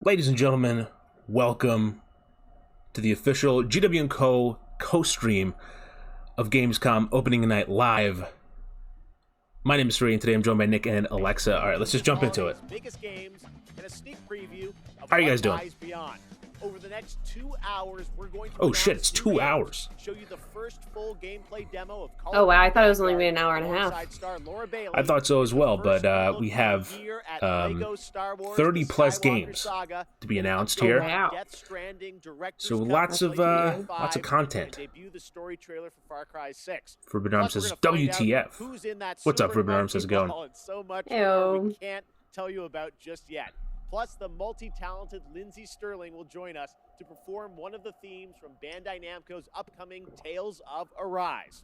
Ladies and gentlemen, welcome to the official GW & Co. co-stream of Gamescom Opening Night Live. My name is Sri, and today I'm joined by Nick and Alexa. All right, let's just jump into it. How are you guys doing? Over the next 2 hours, we're going to oh shit, it's 2 hours. Show you the first full gameplay demo of Oh wow, I thought it was only been an hour and a half. I thought so as well, but we have 30 plus games to be announced here. Wow. So lots of content. Forbidden Arms says, WTF. What's up, Forbidden Arms? How's it going? Ew. Can't tell you about just yet. Plus, the multi-talented Lindsay Sterling will join us to perform one of the themes from Bandai Namco's upcoming Tales of Arise.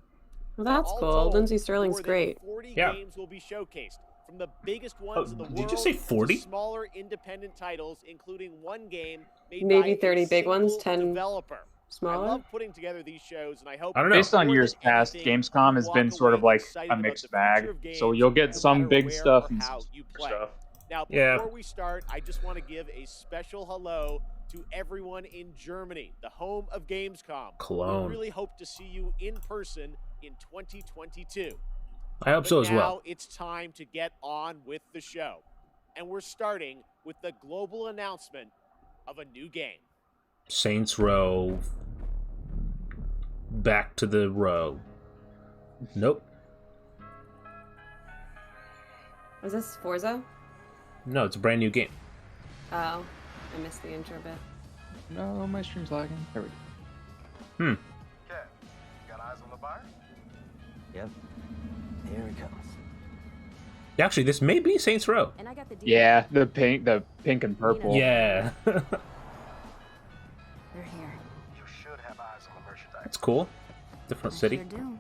Well, that's All cool. told, Lindsay Sterling's more than great. 40 Yeah. games will be showcased, from the biggest ones in the world did you say 40? to smaller independent titles, including one game made Maybe by 30 a big ones, single 10 developer. I smaller? love putting together these shows, and I hope I don't know. Based on more years than past, anything, Gamescom has you been walk sort of away like excited a about mixed the bag. future of games, So you'll get no some matter big where stuff or and how some you small play. stuff. Now, Yeah. before we start, I just want to give a special hello to everyone in Germany, the home of Gamescom. Cologne. We really hope to see you in person in 2022. I hope so as Now well. it's time to get on with the show. And we're starting with the global announcement of a new game. Saints Row. Back to the row. Nope. Was this Forza? No, it's a brand new game. Oh, I missed the intro bit. No, my stream's lagging. There we go. Hmm. Okay, got eyes on the buyer? Yep. Here it comes. Actually, this may be Saints Row. And I got the deal. Yeah, the pink and purple. Yeah. They're here. You should have eyes on the merchandise. That's cool. Different city. Sure do.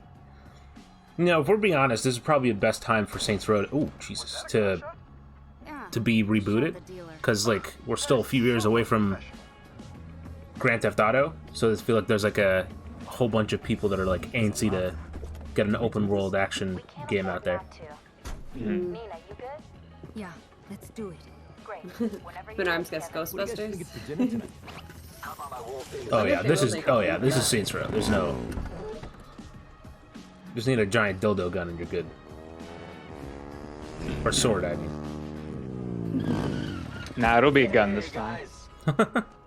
No, if we're being honest, this is probably the best time for Saints Row. Oh, Jesus, Yeah. to be rebooted, The dealer. because like we're still a few years away from Grand Theft Auto, so I feel like there's like a whole bunch of people that are like antsy to get an open world action game out there. Mhm. Yeah, let's do it. Forbidden Arms gets Ghostbusters. Oh yeah, this is Saints Row. There's no. Just need a giant dildo gun and you're good. Or sword, I mean. Nah, it'll be a gun this time.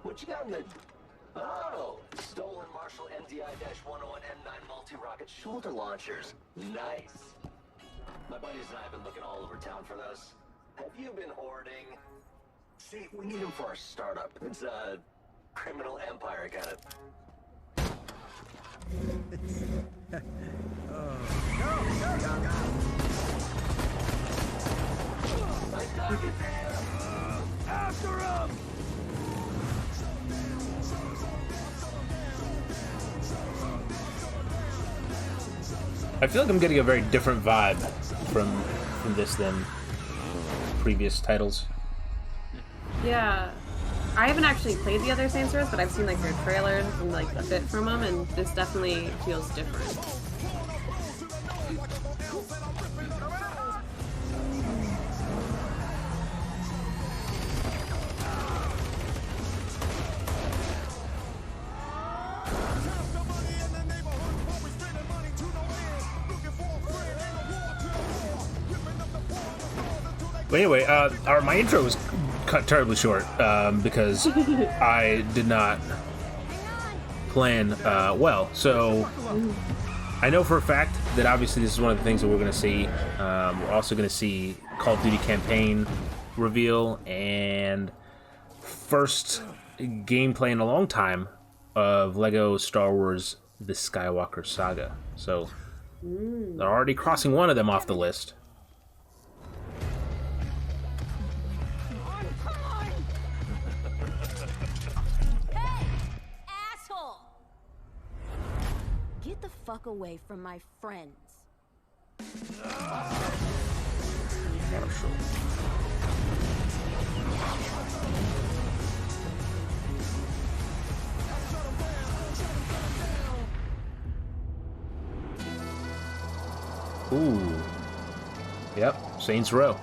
What you got in the... Oh, stolen Marshall MDI-101 M9 multi-rocket shoulder launchers. Nice. My buddies and I have been looking all over town for those. Have you been hoarding? See, we need them for our startup. It's a criminal empire kind of... After him! I feel like I'm getting a very different vibe from this than previous titles. Yeah. I haven't actually played the other Saints Rows, but I've seen like their trailers and like a bit from them, and this definitely feels different. But anyway, my intro was cut terribly short because I did not plan well. So I know for a fact that obviously this is one of the things that we're going to see. We're also going to see Call of Duty campaign reveal and first gameplay in a long time of Lego Star Wars The Skywalker Saga. So they're already crossing one of them off the list. Hey, asshole! Get the fuck away from my friends. Marshall. Ooh. Yep, Saints Row.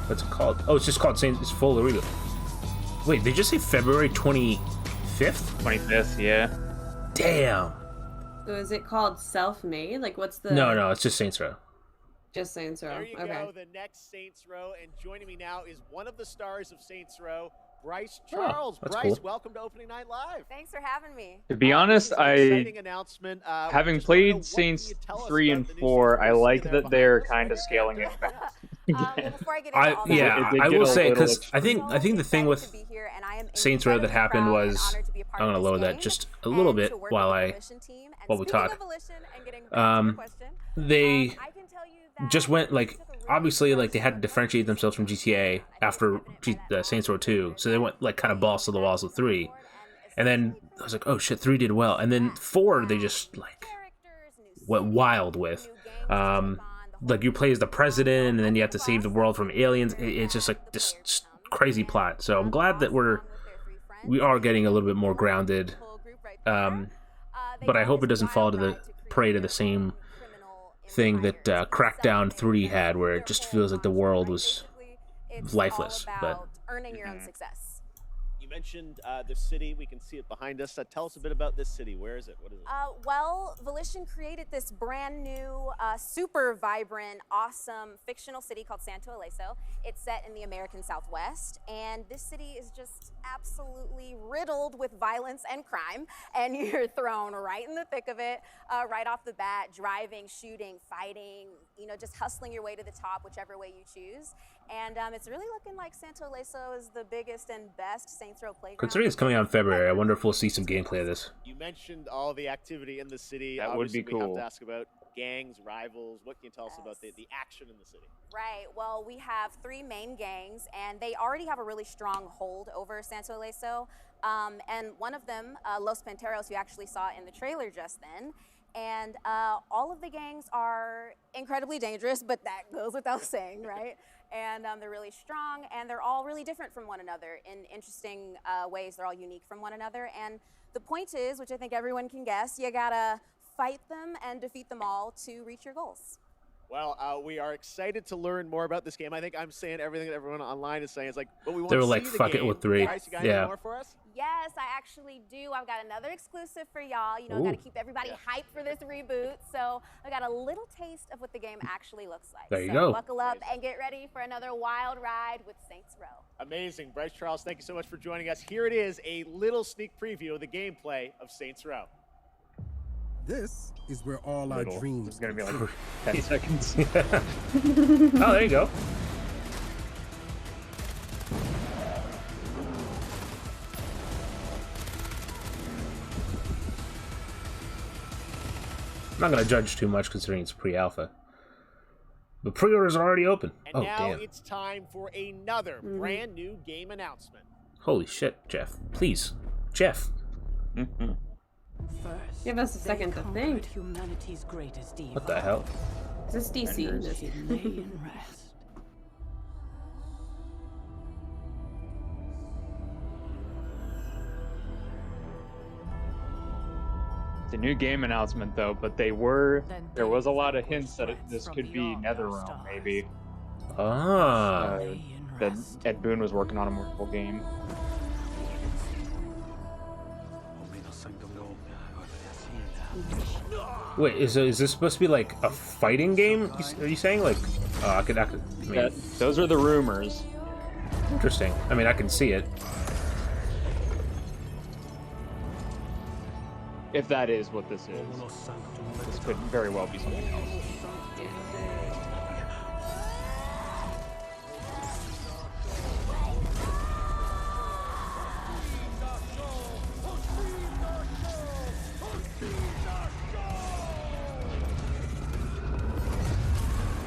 What's it called? Oh, it's just called Saints. It's full Origo. Wait, they just say February 25th? 25th, yeah. Damn. So is it called Self-Made? Like, what's the... No, it's just Saints Row. Just Saints Row. There you Okay. go, the next Saints Row, and joining me now is one of the stars of Saints Row, Bryce Charles. that's Bryce, cool. welcome to Opening Night Live. Thanks for having me. To be honest, This is an I, exciting announcement. having Just wanna know, played what Saints can you tell us 3 about and the new 4, Saints I Row like there that behind they're us? kind of scaling it back. Well, before I get into all that, Yeah, They I get will a say, little because I think the thing excited with to be here, and I am Saints Row that incredibly happened proud and was, honored to be a part I'm of gonna this lower that game just a little and bit to work while with the I Volition team. And while we speaking talk. of Volition and getting back to your question, they I can tell you that just went like, we took a really obviously, like they fresh had to approach differentiate to themselves from this GTA game. after I think it's evident by that Saints Row last 2, so they went like kind of balls to the walls with 3, and then I was like, oh shit, 3 did well, and then 4 they just like went wild with. Like you play as the president, and then you have to save the world from aliens. It's just like this crazy plot. So I'm glad that we are getting a little bit more grounded. But I hope it doesn't fall to the prey to the same thing that Crackdown 3 had, where it just feels like the world was lifeless. But earning your own success. You mentioned the city. We can see it behind us. Tell us a bit about this city. Where is it? What is it? Well, Volition created this brand new, super vibrant, awesome fictional city called Santo Ileso. It's set in the American Southwest, and this city is just absolutely riddled with violence and crime, and you're thrown right in the thick of it, right off the bat, driving, shooting, fighting, just hustling your way to the top, whichever way you choose. And it's really looking like Santo Ileso is the biggest and best Saints Row playground. considering it's coming out in February, I wonder if we'll see some gameplay of this. You mentioned all the activity in the city. That would be Obviously, we have cool. to ask about gangs, rivals. What can you tell us about the action in the city? Right. Well, we have 3 main gangs, and they already have a really strong hold over Santo Ileso. And one of them, Los Panteros, you actually saw in the trailer just then. And all of the gangs are incredibly dangerous, but that goes without saying, right? And they're really strong, and they're all really different from one another in interesting ways. They're all unique from one another. And the point is, which I think everyone can guess, you gotta fight them and defeat them all to reach your goals. Well, we are excited to learn more about this game. I think I'm saying everything that everyone online is saying. It's like, but we want They to were see like, the fuck it game. with 3. Bryce, you got Yeah. any more for us? Yes, I actually do. I've got another exclusive for y'all. Got to Ooh. keep everybody hyped for this reboot. So I got a little taste of what the game actually looks like. There you so go. Buckle up and get ready for another wild ride with Saints Row. Amazing. Bryce Charles, thank you so much for joining us. Here it is, a little sneak preview of the gameplay of Saints Row. This is where all our Little. dreams It's gonna be come like true. 10 seconds. Oh, there you go. I'm not gonna judge too much considering it's pre-alpha. The pre-orders are already open. And Oh, now damn. it's time for another brand new game announcement. Holy shit, Jeff. Please. Jeff. First, Give us a second to think. humanity's greatest evil. What the hell? Is this DC? It lay in rest. It's a new game announcement though, but there was a lot of hints that this could be NetherRealm maybe. Ah. That Ed Boon was working on a multiple game. Wait, is this supposed to be like a fighting game? Are you saying like? I could. I mean, Those are the rumors. interesting. I mean, I can see it. If that is what this is, this could very well be something else.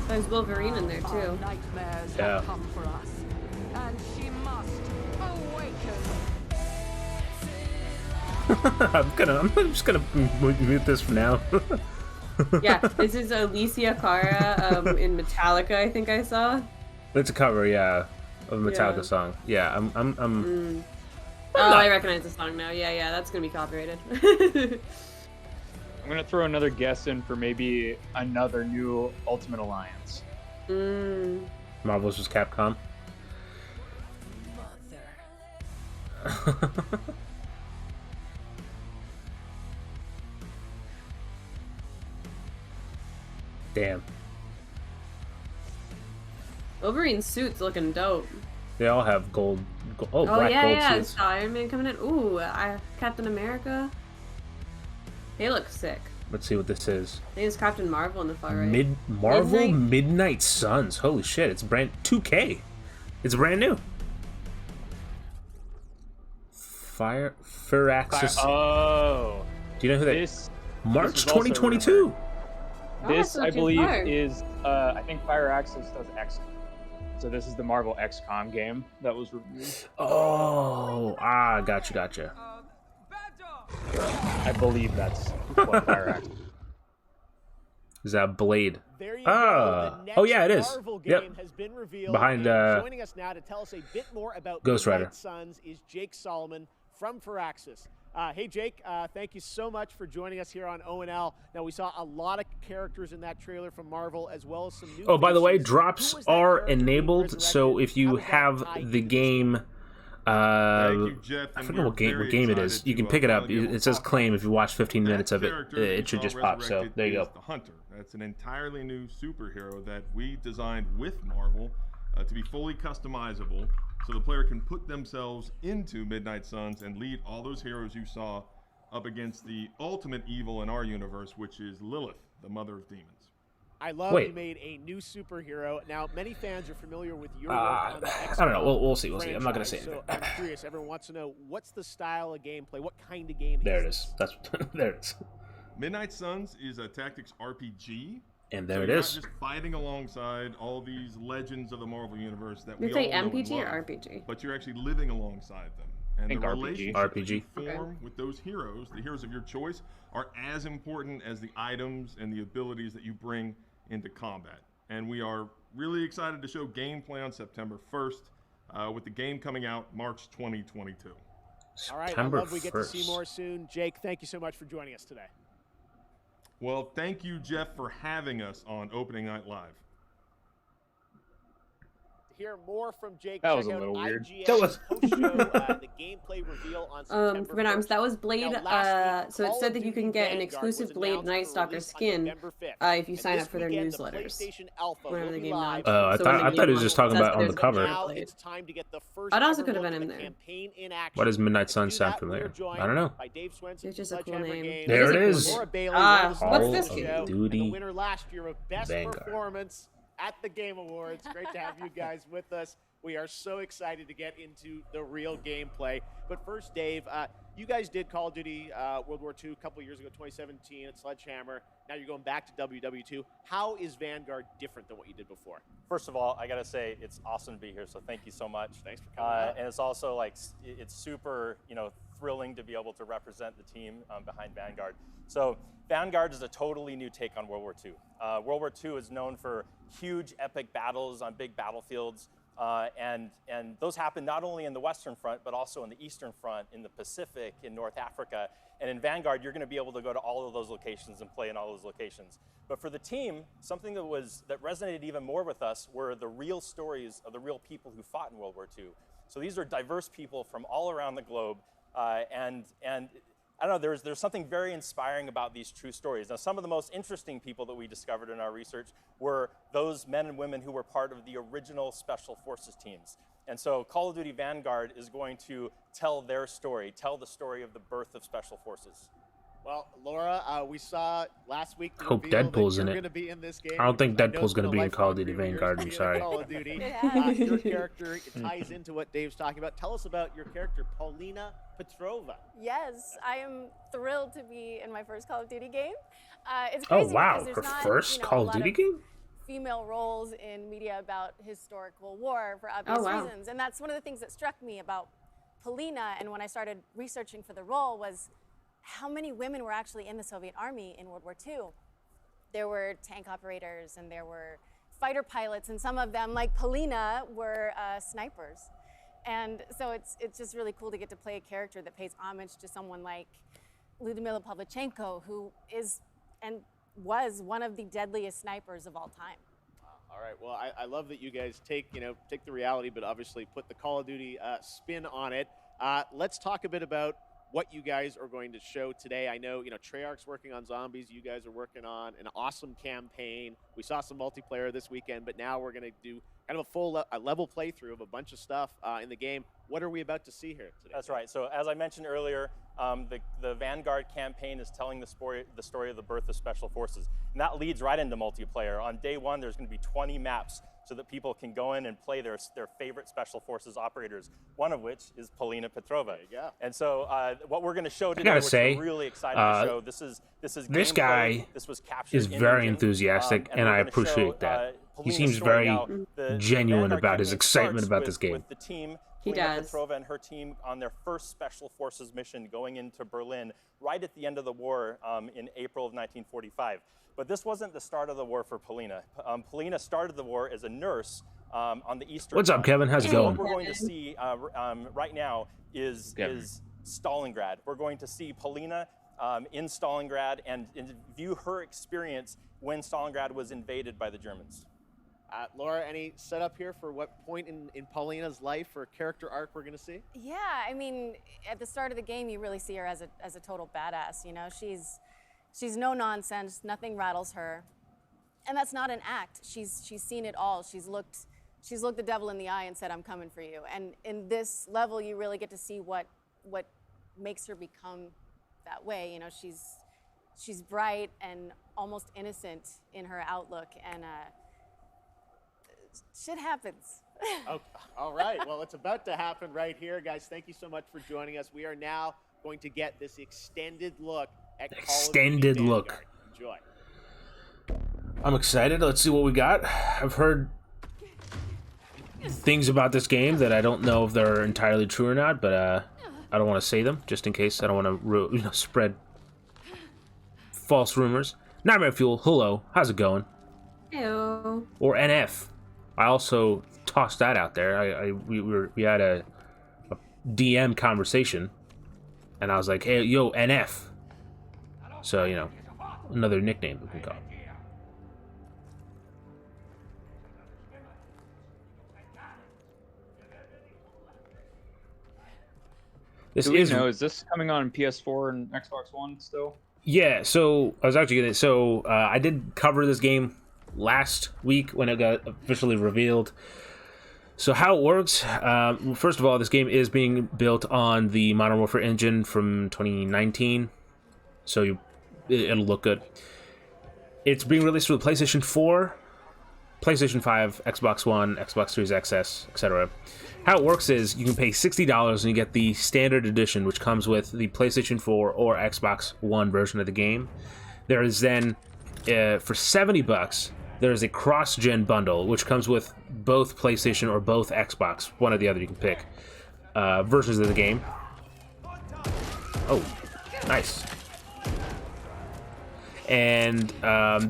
There's Wolverine in there too. Nightmares Yeah. have come for us, and she must awaken. I'm just gonna mute this for now. Yeah, this is Alicia Cara in Metallica. I think I saw. It's a cover, yeah, of a Metallica Yeah. song. Yeah, I'm Oh, I recognize the song now. Yeah, that's gonna be copyrighted. I'm gonna throw another guess in for maybe another new Ultimate Alliance. Marvel vs. Capcom. Damn. Wolverine's suit's looking dope. They all have gold. Oh, Oh black yeah, gold yeah. suits. It's Iron Man coming in. Ooh, Captain America. They look sick. Let's see what this is. I think it's Captain Marvel in the far right. Marvel Midnight Suns. Holy shit! It's brand 2K. It's brand new. Firaxis. Oh. Do you know who that is? March This is also 2022. This, Oh, I it's believe, hard. is I think Firaxis does XCOM. So this is the Marvel XCOM game that was reviewed. Oh, gotcha. I believe that's what Firaxis. Is that Blade? There you Ah. go. The next Oh, yeah, it is. Marvel Yep. game has been revealed. Behind, And joining us now to tell us a bit more about Ghost Rider. Midnight Suns is Jake Solomon from Firaxis. Hey, Jake, thank you so much for joining us here on ONL. Now, we saw a lot of characters in that trailer from Marvel, as well as some new Oh, by the way, faces. drops Who was that are character being enabled. So resurrected? if you How does that have tie the into this? game, Thank you, Jeff, I and forget what we're very game it is. excited You can to pick it up. finally be able It to says talk claim if you watch 15 That minutes of it. character It you should saw just pop. So resurrected there you is go. The Hunter. That's an entirely new superhero that we designed with Marvel to be fully customizable, so the player can put themselves into Midnight Suns and lead all those heroes you saw up against the ultimate evil in our universe, which is Lilith, the mother of demons. I love Wait. you made a new superhero. Now, many fans are familiar with your work on the I don't know. XCOM We'll see. We'll see. I'm not gonna say franchise. anything. So I'm curious. Everyone wants to know, what's the style of gameplay? What kind of game There it this? is. That's there it is. Midnight Suns is a tactics RPG. And So there it you're is. not just fighting alongside all these legends of the Marvel universe that You we say all know and MPG or love, RPG? but you're actually living alongside them. And think the RPG. relationships RPG. that you form with those heroes, the heroes of your choice, are as important as the items and the abilities that you bring into combat. And we are really excited to show gameplay on September 1st, with the game coming out March 2022. All right, September I love we get to see 1st. more soon. Jake, thank you so much for joining us today. Well, thank you, Jeff, for having us on Opening Night Live. To hear more from Jake, That was check a out little weird. IGN's That was- post-show, the gameplay reveal on September For Arms, 1st. that was Blade. Now, last week, So it Call said of that you Duty can get an Vanguard exclusive was Blade announced Night for Stalker release on skin November 5th. if you And sign this up for their weekend, the newsletters. PlayStation Alpha Whenever will the be game live. launches. I So when thought he was just talking says about that on the it's cover. Now Blade. it's time to get the first It also ever could have look been at in the there. campaign in action. Why does Midnight To Sun do sound that, familiar? we're joined I don't know. by Dave Swenson It's just from a cool Sledgehammer name. Games, There it a cool is. name. Laura Bailey, Ah, one of the what's stars this of the game? show, Duty and the winner last year of Best Vanguard. Performance at the Game Awards. Great to have you guys with us. We are so excited to get into the real gameplay. But first, Dave, you guys did Call of Duty World War II a couple years ago, 2017 at Sledgehammer. Now you're going back to WW2. How is Vanguard different than what you did before? First of all, I gotta say it's awesome to be here. So thank you so much. Thanks for coming out. And it's also like it's super, thrilling to be able to represent the team behind Vanguard. So Vanguard is a totally new take on World War II. World War II is known for huge, epic battles on big battlefields. And those happen not only in the Western Front, but also in the Eastern Front, in the Pacific, in North Africa. And in Vanguard, you're going to be able to go to all of those locations and play in all those locations. But for the team, something that resonated even more with us were the real stories of the real people who fought in World War II. So these are diverse people from all around the globe, and I don't know, there's something very inspiring about these true stories. Now, some of the most interesting people that we discovered in our research were those men and women who were part of the original Special Forces teams. And so Call of Duty Vanguard is going to tell their story, tell the story of the birth of Special Forces. Well, Laura, we saw last week the Hope reveal Deadpool's that in you're it. going to be in this game. I don't think which I know Deadpool's has been gonna a be in Call of lifelong Duty dream of yours Vanguard, to I'm be in sorry. Call of Duty. Yeah. Your character, it ties into what Dave's talking about. Tell us about your character, Paulina Petrova. Yes, I am thrilled to be in my first Call of Duty game. It's Oh crazy wow, because there's her not, first a Call of lot Duty game? female roles in media about historical war for obvious Oh, wow. reasons. And that's one of the things that struck me about Paulina, and when I started researching for the role, was how many women were actually in the Soviet Army in World War II. There were tank operators and there were fighter pilots, and some of them, like Paulina, were snipers. And so it's just really cool to get to play a character that pays homage to someone like Lyudmila Pavlichenko, who is and was one of the deadliest snipers of all time. All right. Well, I love that you guys take the reality, but obviously put the Call of Duty spin on it. Let's talk a bit about what you guys are going to show today. I know, Treyarch's working on zombies. You guys are working on an awesome campaign. We saw some multiplayer this weekend, but now we're going to do kind of a full level playthrough of a bunch of stuff in the game. What are we about to see here today? That's right. So as I mentioned earlier, the Vanguard campaign is telling the story of the birth of Special Forces. And that leads right into multiplayer. On day one, there's going to be 20 maps so that people can go in and play their favorite Special Forces operators, one of which is Polina Petrova. There you go. And so what we're going to show today, which we're really excited to show, this is this guy this was captured is very enthusiastic, and I appreciate that. He seems very genuine about his excitement about this game. With the team, He Polina does. Petrova and her team on their first Special Forces mission going into Berlin right at the end of the war in April of 1945. But this wasn't the start of the war for Polina. Polina started the war as a nurse on the Eastern What's up, Front. Kevin? How's it So going? what we're going to see right now is Stalingrad. We're going to see Polina in Stalingrad and view her experience when Stalingrad was invaded by the Germans. Laura, any setup here for what point in Paulina's life or character arc we're going to see? Yeah, I mean, at the start of the game, you really see her as a total badass. She's no nonsense. Nothing rattles her, and that's not an act. She's seen it all. She's looked the devil in the eye and said, "I'm coming for you." And in this level, you really get to see what makes her become that way. She's bright and almost innocent in her outlook, and shit happens. Okay. All right. Well, it's about to happen right here, guys. Thank you so much for joining us. We are now going to get this extended look at Extended Call of Duty look. Vanguard. Enjoy. I'm excited. Let's see what we got. I've heard things about this game that I don't know if they're entirely true or not, but I don't want to say them just in case. I don't want to spread false rumors. Nightmare Fuel, hello. How's it going? Hello. Or NF. I also tossed that out there. We had a DM conversation, and I was like, "Hey, yo, NF." So another nickname we can call. Is this coming on PS4 and Xbox One still? Yeah, so I was actually gonna. So I did cover this game last week when it got officially revealed. So how it works, first of all, this game is being built on the Modern Warfare engine from 2019, so it'll look good. It's being released for the PlayStation 4, PlayStation 5, Xbox One, Xbox Series XS, etc. How it works is you can pay $60 and you get the standard edition, which comes with the PlayStation 4 or Xbox One version of the game. There is then, for $70, there is a cross-gen bundle, which comes with both PlayStation or both Xbox, one or the other you can pick, versions of the game. Oh, nice. And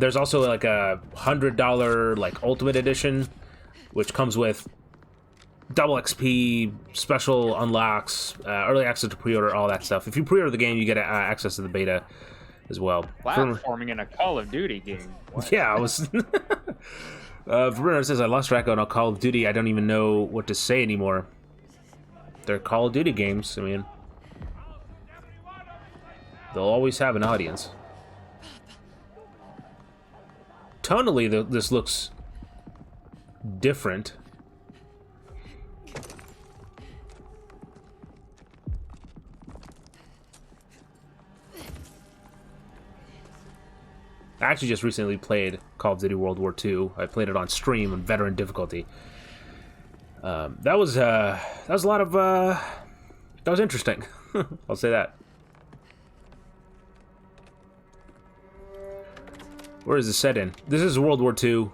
there's also like a $100 like Ultimate Edition, which comes with double XP, special unlocks, early access to pre-order, all that stuff. If you pre-order the game, you get access to the beta as well. Platforming in a Call of Duty game. What? Yeah, I was. Bruno says I lost track on Call of Duty. I don't even know what to say anymore. They're Call of Duty games. I mean, they'll always have an audience. Tonally, this looks different. I actually just recently played Call of Duty World War II. I played it on stream on veteran difficulty. That was a lot of that was interesting. I'll say that. Where is this set in? This is World War II,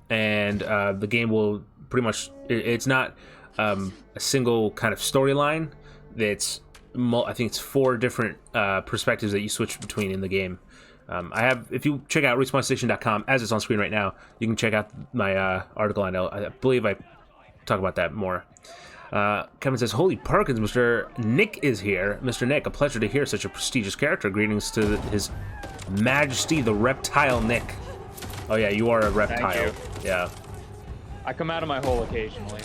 and the game will pretty much. It's not a single kind of storyline. I think it's 4 different perspectives that you switch between in the game. If you check out respawnstation.com, as it's on screen right now, you can check out my article. I believe I talk about that more. Kevin says, "Holy Perkins, Mr. Nick is here. Mr. Nick, a pleasure to hear such a prestigious character. Greetings to His Majesty, the Reptile Nick." Oh yeah, you are a reptile. Thank you. Yeah. I come out of my hole occasionally.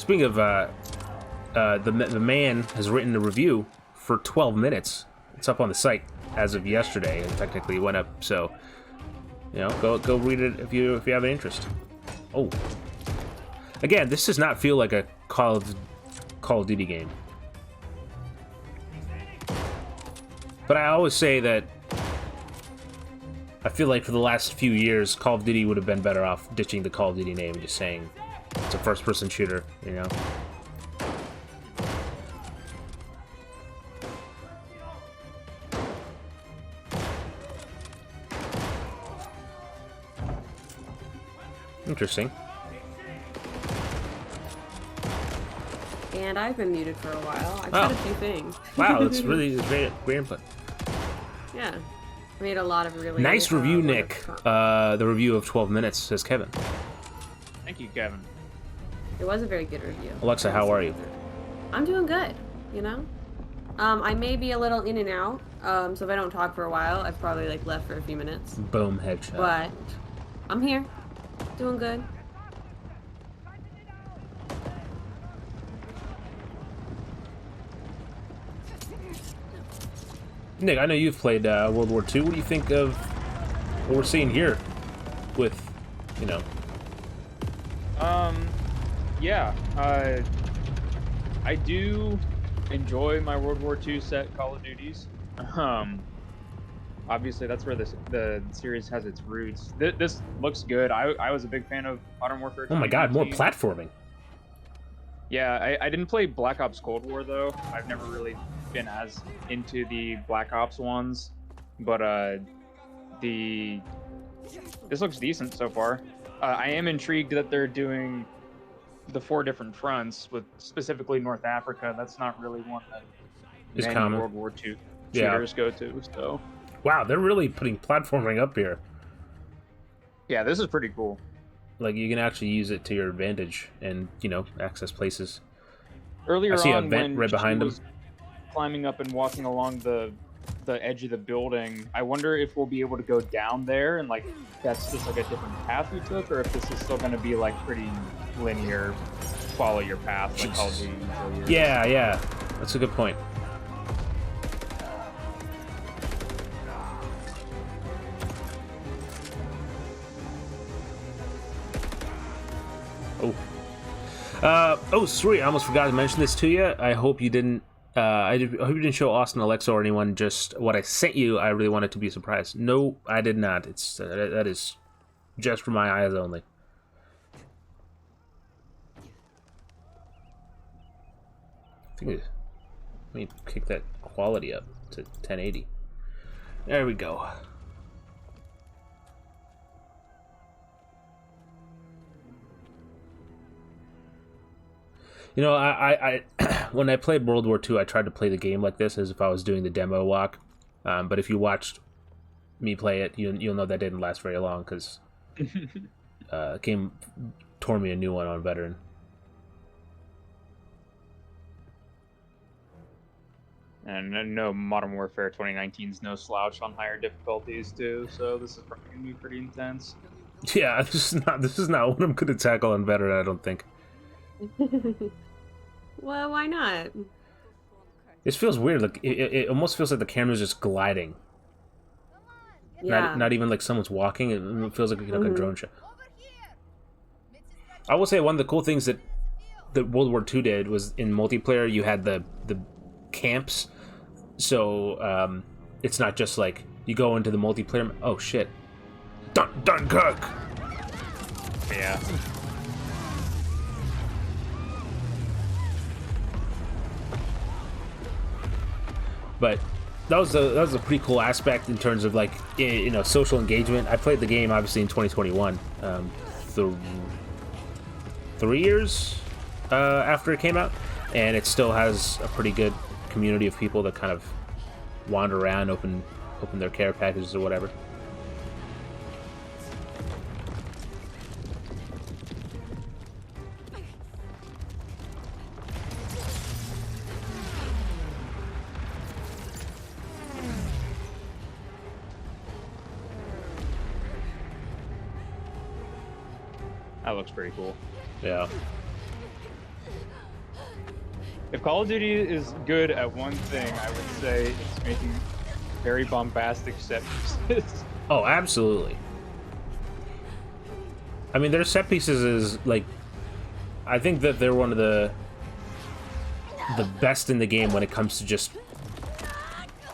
Speaking of, the man has written a review for 12 minutes. It's up on the site as of yesterday, and technically it went up. So, you know, go read it if you have an interest. Oh, again, this does not feel like a Call of Duty game. But I always say that I feel like for the last few years, Call of Duty would have been better off ditching the Call of Duty name and just saying it's a first-person shooter, you know? Interesting. And I've been muted for a while. I've said a few things. Wow, that's really great input. Yeah. Made a lot of really nice review, Nick. The review of 12 minutes, says Kevin. Thank you, Kevin. It was a very good review. Alexa, how are you? I'm doing good, you know? I may be a little in and out, so if I don't talk for a while, I've probably like left for a few minutes. Boom, headshot. But I'm here, doing good. Nick, I know you've played World War II. What do you think of what we're seeing here with, you know? Yeah, I do enjoy my World War II set Call of Duties. Obviously, that's where the series has its roots. This looks good. I was a big fan of Modern Warfare 2019. Oh my god, more platforming. Yeah, I didn't play Black Ops Cold War, though. I've never really been as into the Black Ops ones. But, this looks decent so far. I am intrigued that they're doing the 4 different fronts, with specifically North Africa. That's not really one that It's many common. World War II shooters go to, so... Wow, they're really putting platforming up here. Yeah, this is pretty cool. Like, you can actually use it to your advantage and, you know, access places. Earlier I see a on, vent when right behind she him. was climbing up and walking along the edge of the building, I wonder if we'll be able to go down there and, like, that's just, like, a different path we took, or if this is still going to be, like, pretty linear, follow your path, like Call of Duty usually is. Yeah, that's a good point. Oh, sweet! I almost forgot to mention this to you. I hope you didn't. I hope you didn't show Austin, Alexa, or anyone just what I sent you. I really wanted to be surprised. No, I did not. It's that is just for my eyes only. I think let me kick that quality up to 1080. There we go. You know, I when I played World War II, I tried to play the game like this as if I was doing the demo walk. But if you watched me play it, you'll know that didn't last very long because game tore me a new one on veteran. And I know Modern Warfare 2019 is no slouch on higher difficulties too, so this is probably gonna be pretty intense. Yeah, this is not what I'm gonna tackle on veteran, I don't think. Well, why not? This feels weird. Like it almost feels like the camera's just gliding. Yeah. Not even like someone's walking. It feels like a drone shot. I will say one of the cool things that World War II did was in multiplayer you had the camps, so it's not just like you go into the multiplayer. Oh shit! Dunkirk. Yeah. But that was a pretty cool aspect in terms of like social engagement. I played the game obviously in 2021, 3 years after it came out, and it still has a pretty good community of people that kind of wander around, open their care packages or whatever. That looks pretty cool. Yeah. If Call of Duty is good at one thing, I would say it's making very bombastic set pieces. Oh, absolutely. I mean, their set pieces is like, I think that they're one of the best in the game when it comes to just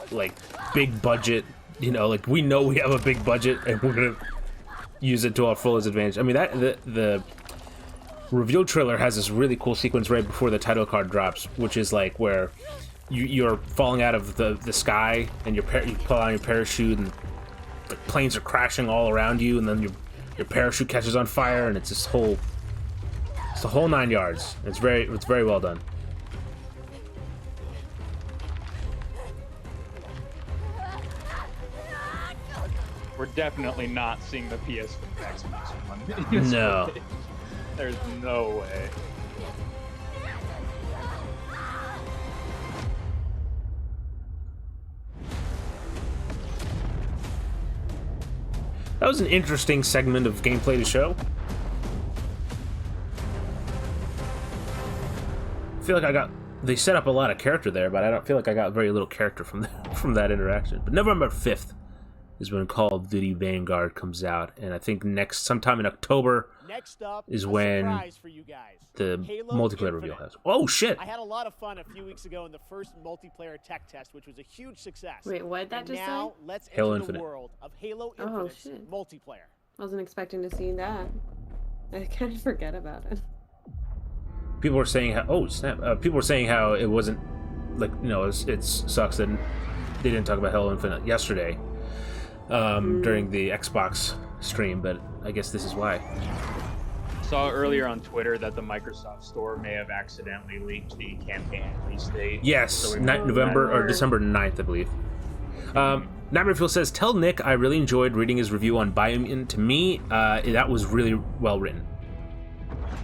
like big budget. You know, like we know we have a big budget and we're gonna use it to our fullest advantage. I mean, that the reveal trailer has this really cool sequence right before the title card drops, which is like where you're falling out of the sky and you pull out your parachute and the planes are crashing all around you, and then your parachute catches on fire, and it's the whole 9 yards. It's very well done. We're definitely not seeing the PS from Xbox One. No. There's no way. That was an interesting segment of gameplay to show. I feel like they set up a lot of character there, but I don't feel like I got very little character from that interaction. But November 5th is when Call of Duty Vanguard comes out, and I think sometime in October is when for you guys. the Halo multiplayer reveal has. Oh shit! I had a lot of fun a few weeks ago in the first multiplayer tech test, which was a huge success. Wait, what did that just now, say? let's Halo enter Infinite. the world of Halo Oh, Infinite's shit. multiplayer. Wasn't expecting to see that. I kind of forget about it. People were saying how people were saying how it wasn't like, you know, it sucks that they didn't talk about Halo Infinite yesterday during the Xbox stream, but I guess this is why. Saw earlier on Twitter that the Microsoft Store may have accidentally leaked the campaign release date. Yes, So November or December 9th, I believe. Nightmare Fuel says, "Tell Nick I really enjoyed reading his review on Biomutant. To me, that was really well written."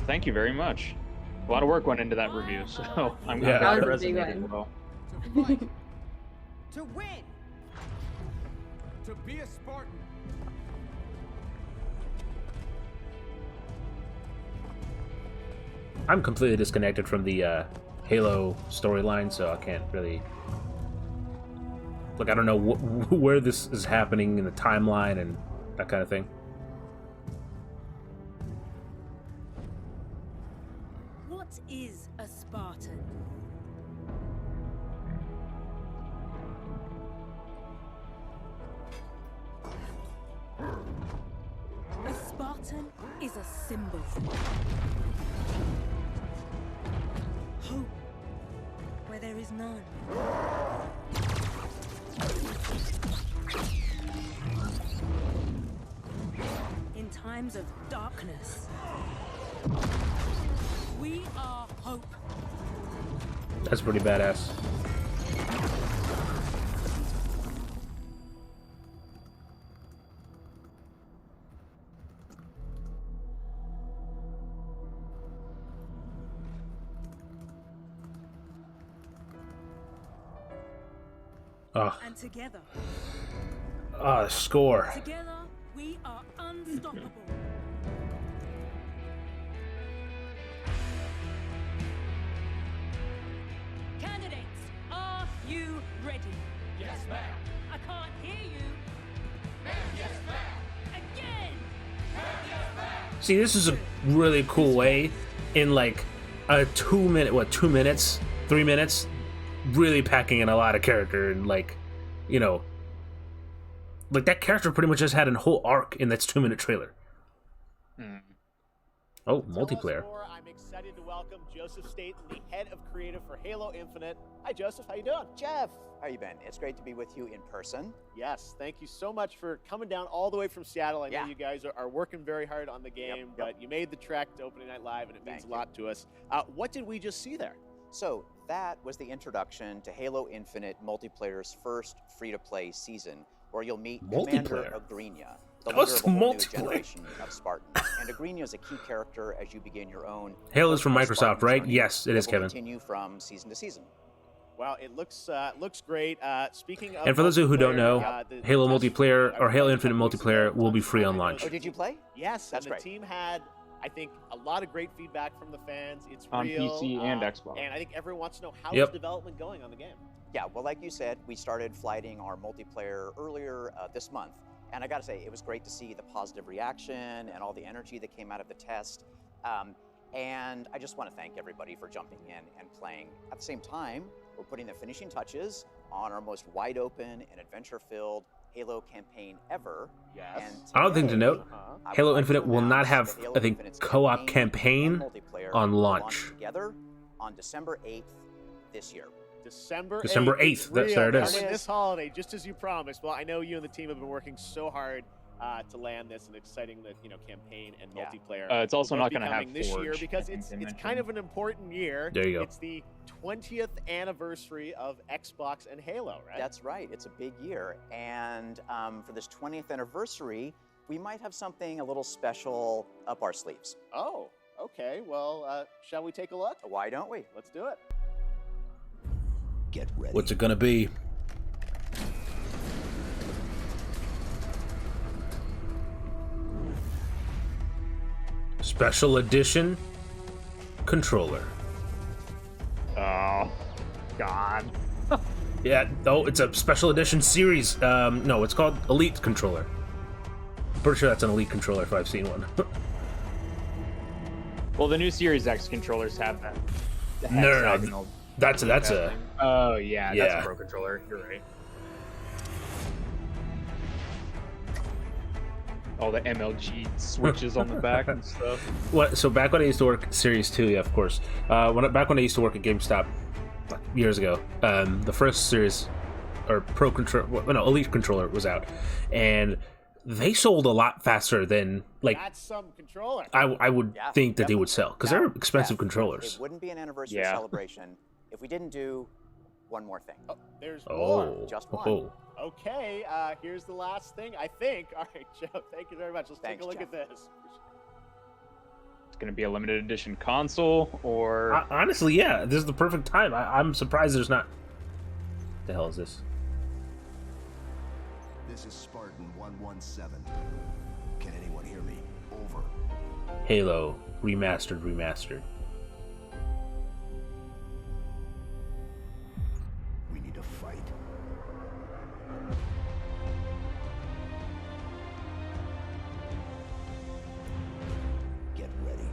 Thank you very much. A lot of work went into that review, so I'm Yeah. glad it That was a big resonated one. well. To win! To be a Spartan. I'm completely disconnected from the Halo storyline, so I can't really... Like, I don't know where this is happening in the timeline and that kind of thing. What is a Spartan? A Spartan is a symbol. Hope where there is none. In times of darkness, we are hope. That's pretty badass. And together, The score. together we are unstoppable. Candidates, are you ready? Yes, ma'am. I can't hear you. Ma'am, yes, ma'am. Again. See, this is a really cool way in like a 2 minute, 2 minutes, 3 minutes, really packing in a lot of character and like, you know, like that character pretty much just had a whole arc in that 2 minute trailer. Oh, multiplayer. I'm excited to welcome Joseph Staten, the head of creative for Halo Infinite. Hi, Joseph. How you doing? Jeff, how you been? It's great to be with you in person. Yes, thank you so much for coming down all the way from Seattle. I know you guys are working very hard on the game, but you made the trek to Opening Night Live, and it means a lot to us. What did we just see there? So that was the introduction to Halo Infinite multiplayer's first free-to-play season, where you'll meet Commander Agrinia, the leader of a whole new generation of Spartans. And Agrinia is a key character as you begin your own. Halo is from personal Microsoft, Spartan right? journey Yes, it that is, will Kevin. Continue from season to season. Well, it looks great. Speaking of, And for those of you who don't know, the Halo multiplayer or Halo Infinite multiplayer will be free on launch. Oh, did you play? Yes, That's and the great. team had I think a lot of great feedback from the fans. It's on real, PC and Xbox. and I think everyone wants to know how Yep. is development going on the game. Yeah, well, like you said, we started flighting our multiplayer earlier this month. And I gotta say, it was great to see the positive reaction and all the energy that came out of the test. And I just want to thank everybody for jumping in and playing. At the same time, we're putting the finishing touches on our most wide open and adventure-filled Halo campaign ever. Yes. And Another thing to today, note, I would Halo like to Infinite will not announce have, that Halo I think, Infinite's co-op and campaign multiplayer on will launch. together on December 8th this year. December 8th, Real. there it is. Starting this holiday, just as you promised. Well, I know you and the team have been working so hard to land this and exciting the campaign and multiplayer. It's also will not both going to be have coming this year Forge, because I think it's they mentioned. kind of an important year. There you go. It's the 20th anniversary of Xbox and Halo, right? That's right. It's a big year. And for this 20th anniversary, we might have something a little special up our sleeves. Oh, okay. Well, shall we take a look? Why don't we? Let's do it. Get ready. What's it gonna be? Special edition controller. Oh, God. Yeah, oh, it's a special edition series. No, it's called Elite Controller. I'm pretty sure that's an Elite controller if I've seen one. Well, the new Series X controllers have that. The No, no, no. hexagonal That's a thing. Oh, yeah, that's Yeah. a Pro controller. You're right. All the MLG switches on the back and stuff. What? So back when I used to work Series 2, yeah, of course. Back when I used to work at GameStop years ago, the first Series or Pro controller, no, Elite controller was out, and they sold a lot faster than That's some controller. I would think that they would sell because they're expensive It controllers. wouldn't be an anniversary Yeah. celebration if we didn't do one more thing. There's Oh, more. Just one. oh. Okay, here's the last thing, I think. All right, Joe, thank you very much. Let's take Thanks, a look Jeff. at this. It's going to be a limited edition console, or Honestly, yeah, this is the perfect time. I'm surprised there's not. The hell is this? This is Spartan 117. Can anyone hear me? Over. Halo remastered. We need to fight. Get ready.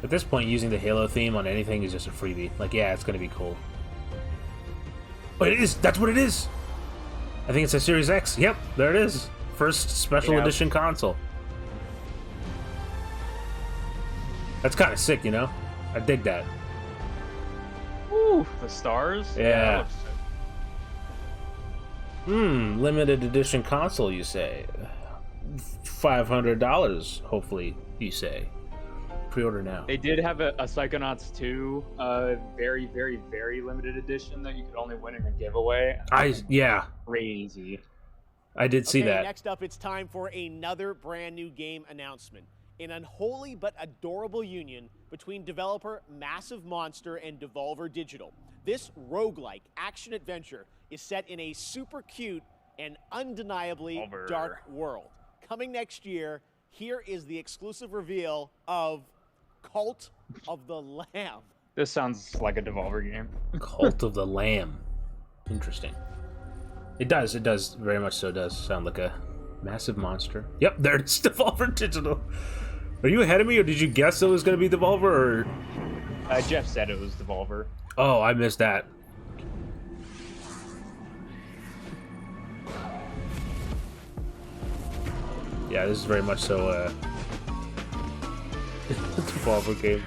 At this point, using the Halo theme on anything is just a freebie. Like, yeah, it's gonna be cool. But it is. That's what it is. I think it's a Series X. Yep, there it is. First special Yeah. edition console. That's kind of sick, you know. I dig that. Ooh, the stars. Yeah. that looks sick. Limited edition console, you say? $500, hopefully, you say. Pre-order now. They did have a Psychonauts 2, very, very, very limited edition that you could only win in a giveaway. Yeah, Crazy. I did see Okay, that. next up, it's time for another brand new game announcement. An unholy but adorable union between developer Massive Monster and Devolver Digital. This roguelike action-adventure is set in a super cute and undeniably Devolver. dark world. Coming next year, here is the exclusive reveal of Cult of the Lamb. This sounds like a Devolver game. Cult of the Lamb. Interesting. It does very much so. Does sound like a Massive Monster. Yep, there's Devolver Digital. Are you ahead of me, or did you guess it was going to be Devolver? Or Jeff said it was Devolver. oh, I missed that. Yeah, this is very much so a Devolver game.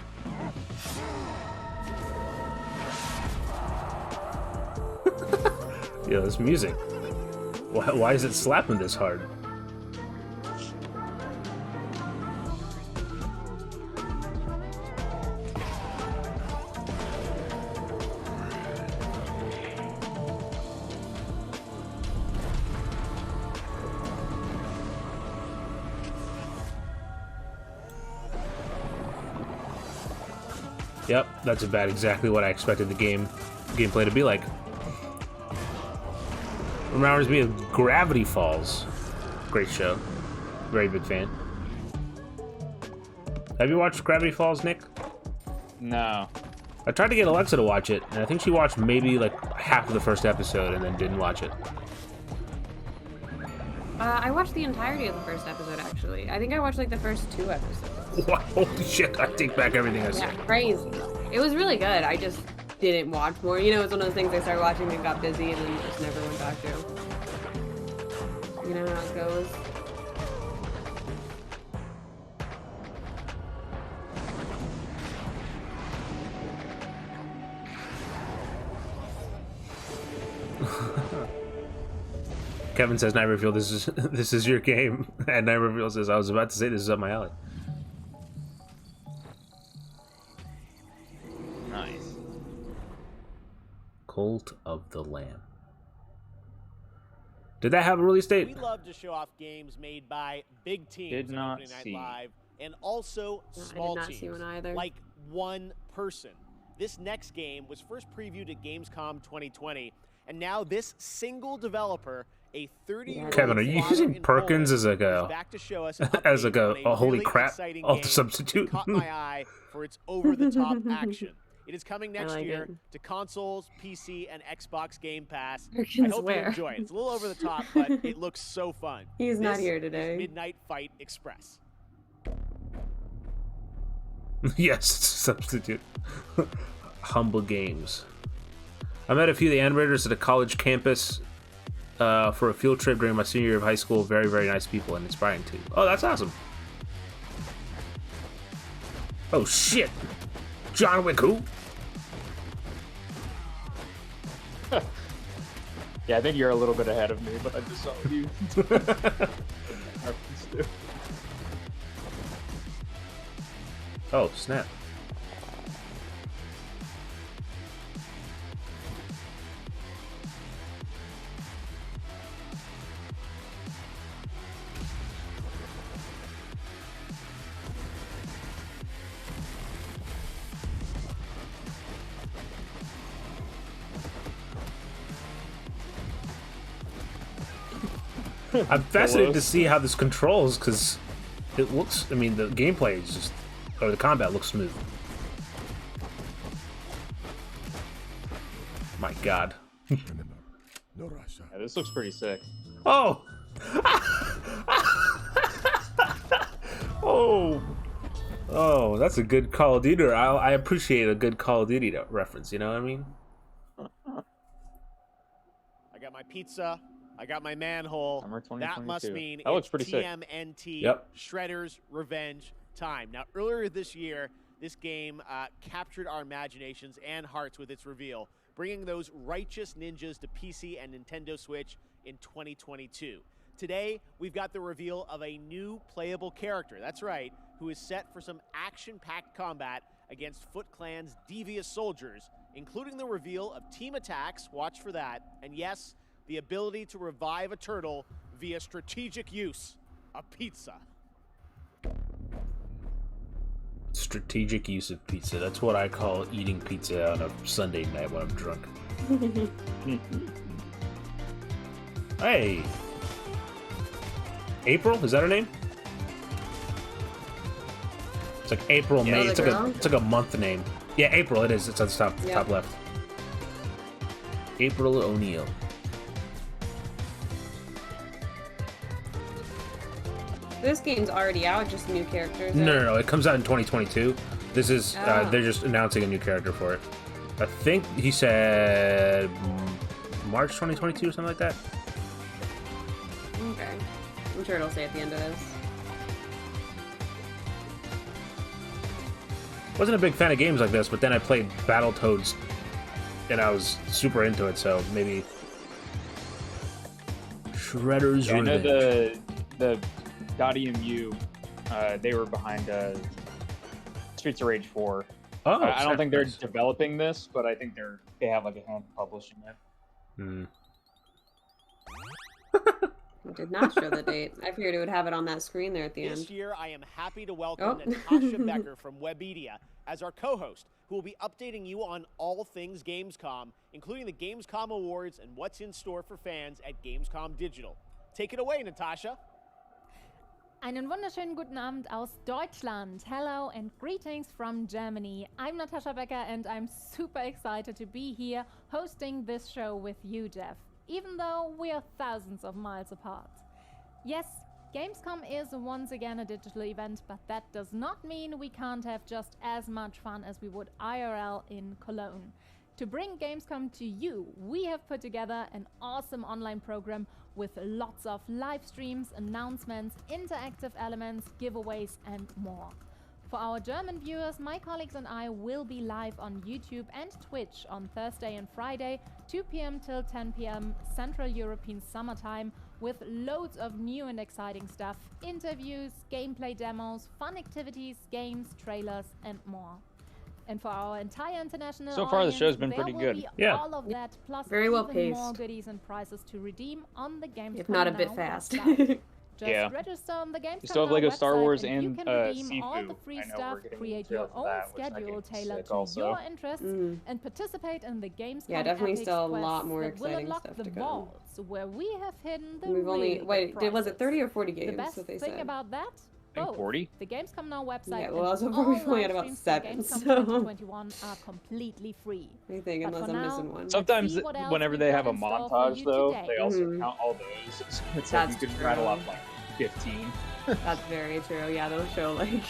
Yeah, this music. Why is it slapping this hard? Yep, that's about exactly what I expected the gameplay to be like. Reminds me of Gravity Falls. Great show. Very big fan. Have you watched Gravity Falls, Nick? No. I tried to get Alexa to watch it, and I think she watched maybe like half of the first episode and then didn't watch it. I watched the entirety of the first episode, actually. I think I watched like the first 2 episodes. Wow, holy shit, I take back everything I said. Yeah, crazy. It was really good. I just didn't watch more. You know, it's one of those things I started watching and got busy and then just never went back to. You know how it goes. Kevin says, Night this is your game. And Night says, I was about to say this is up my alley. Nice. Cult of the Lamb. Did that have a release date? We love to show off games made by big teams Did on not Opening Night see. Live, and also small I did not see teams, one either. like one person. This next game was first previewed at Gamescom 2020, and now this single developer, a 30-year-old Kevin, are you using Perkins as like a back to show us as like a holy really crap exciting alt game substitute? Caught my eye for its over-the-top action. It is coming next like year it. to consoles, PC, and Xbox Game Pass. I Perkins hope where? you enjoy it. It's a little over the top, but it looks so fun. He's not This here is today. Midnight Fight Express. Yes, substitute. Humble Games. I met a few of the animators at a college campus for a field trip during my senior year of high school. Very, very nice people and inspiring too. Oh, that's awesome. Oh, shit. John Wick who? Yeah, I think you're a little bit ahead of me, but I just saw you. Oh, snap. I'm fascinated to see how this controls because it looks. I mean, the gameplay is just, or the combat looks smooth. My God. Yeah, this looks pretty sick. Oh. Oh. Oh, that's a good Call of Duty. I appreciate a good Call of Duty reference. You know what I mean? I got my pizza. I got my manhole. Summer That must 2022. mean That looks it's pretty sick. TMNT Yep. Shredder's Revenge time. Now, earlier this year, this game captured our imaginations and hearts with its reveal, bringing those righteous ninjas to PC and Nintendo Switch in 2022. Today, we've got the reveal of a new playable character. That's right, who is set for some action-packed combat against Foot Clan's devious soldiers, including the reveal of team attacks, watch for that, and yes, the ability to revive a turtle via strategic use of pizza. Strategic use of pizza. That's what I call eating pizza on a Sunday night when I'm drunk. Hey. April? Is that her name? It's like April, Yeah. May. Oh, It's the like, girl? it's like a month name. Yeah, April. It is. It's on the top, Yep. top left. April O'Neil. This game's already out, just new characters. No. It comes out in 2022. This is, Oh. they're just announcing a new character for it. I think he said March 2022 or something like that. Okay. I'm sure it'll say at the end of this. Wasn't a big fan of games like this, but then I played Battletoads and I was super into it, so maybe Shredder's Yeah, I know Revenge. the .emu, they were behind Streets of Rage 4. Oh, I don't think they're nice. developing this, but I think they have like a hand publishing it. Hmm. It did not show the date. I figured it would have it on that screen there at the This end. year, I am happy to welcome Oh. Natasha Becker from Webedia as our co-host who will be updating you on all things Gamescom, including the Gamescom Awards and what's in store for fans at Gamescom Digital. Take it away, Natasha. Einen wunderschönen guten Abend aus Deutschland. Hello and greetings from Germany. I'm Natasha Becker and I'm super excited to be here hosting this show with you, Jeff, even though we are thousands of miles apart. Yes, Gamescom is once again a digital event, but that does not mean we can't have just as much fun as we would IRL in Cologne. To bring Gamescom to you, we have put together an awesome online program with lots of live streams, announcements, interactive elements, giveaways, and more. For our German viewers, my colleagues and I will be live on YouTube and Twitch on Thursday and Friday, 2 p.m. till 10 p.m. Central European Summertime, with loads of new and exciting stuff, interviews, gameplay demos, fun activities, games, trailers, and more. And for our entire international So far, the audience, show's been there pretty will good. be Yeah. all of that, plus Very well even paced. more goodies and prizes to redeem on the Gamescom If not a bit Now fast. website. Just Yeah. register on the Gamescom We still have Now Lego Star website Wars and you and can redeem all Sifu. the free I know stuff, we're getting create material your for own that, which I schedule get tailored sick to also. your interests, and participate in the Gamescom Yeah, definitely Epics still a quests lot more that will exciting unlock stuff the to come. vaults where we have hidden the We've only really wait. good Was it 30 or 40 the games best that they thing said? about that? I think Both. 40. The Gamescom Now website Yeah, well, and as of we've only had all about live streams 7, from Gamescom so 2021 are completely free. I think, But unless for I'm now, missing one. Sometimes, see what else whenever we've they got have a in store for montage, you though, today. they also Mhm. count all those. So it's like That's you can rattle true. off like 15. That's very true. Yeah, they'll show like.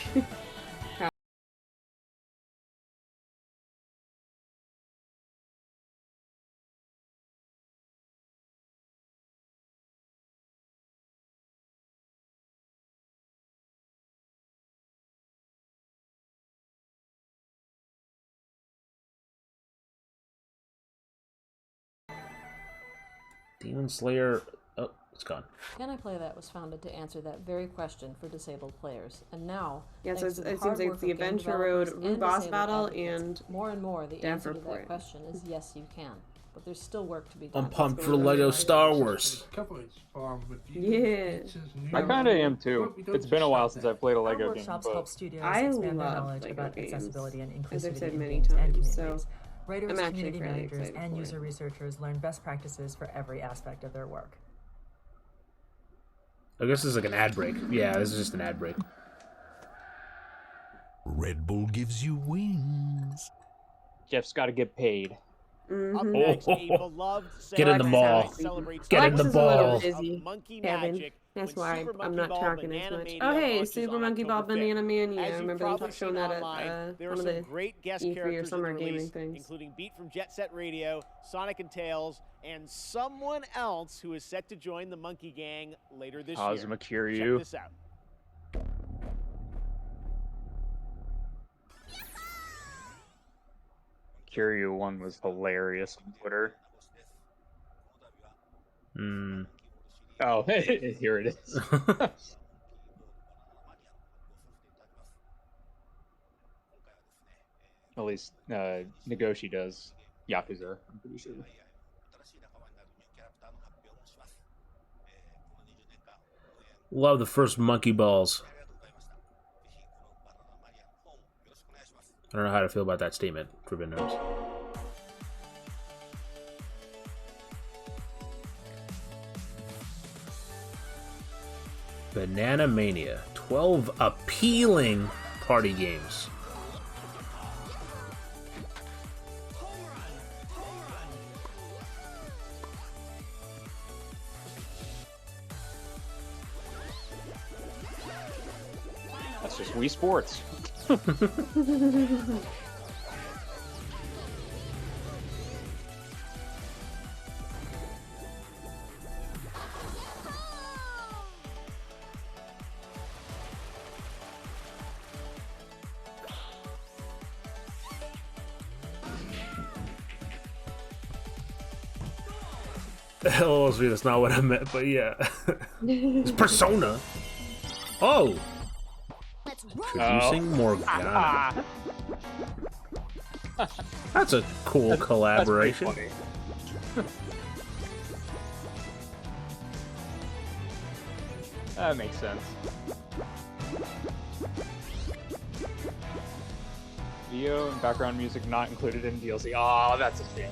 Demon Slayer. Oh, it's gone. Can I Play That was founded to answer that very question for disabled players, and now, Yeah, so thanks to the it hard seems like work it's the of game Adventure Road developers Root and boss disabled battle advocates, and more and more the Dev answer to Report. that question is yes, you can. But there's still work to be done. I'm pumped for Lego Star Wars. Yeah. I kind of am too. It's been a while since I played a Lego game, workshops but help studios I expand their love knowledge Lego about games, accessibility and as I've inclusivity said in many games and times, so communities. Writers, I'm actually community fairly managers, excited and for user it. researchers learn best practices for every aspect of their work. I guess this is like an ad break. Yeah, this is just an ad break. Red Bull gives you wings. Jeff's got to get paid. Up next, a beloved Get in the Saturday ball. night celebrates Get in the thousands ball. of Monkey Kevin. Magic. That's when why Super I'm Monkey not Ball talking as Banana much. Mania Oh, hey, launches Super on Monkey Ball October 5th. Banana Mania. I As you've remember them probably showing seen that at online, there are one of some the great guest E3 or characters in the summer gaming release, things. including Beat from Jet Set Radio, Sonic and Tails, and someone else who is set to join the Monkey Gang later this Cosma year. Kiryu. Check this out. Kiryu one was hilarious on Twitter. Hmm. Oh, here it is. At least Nagoshi does Yakuza, I'm pretty sure. Love the first monkey balls. I don't know how to feel about that statement, Forbidden Nerds. Banana Mania. 12 appealing party games. That's just Wii Sports. LLC, that's not what I meant, but yeah. It's Persona. Oh! Introducing Morgana. That's a cool collaboration. That's pretty funny. That makes sense. VO and background music not included in DLC. Oh, that's a shame.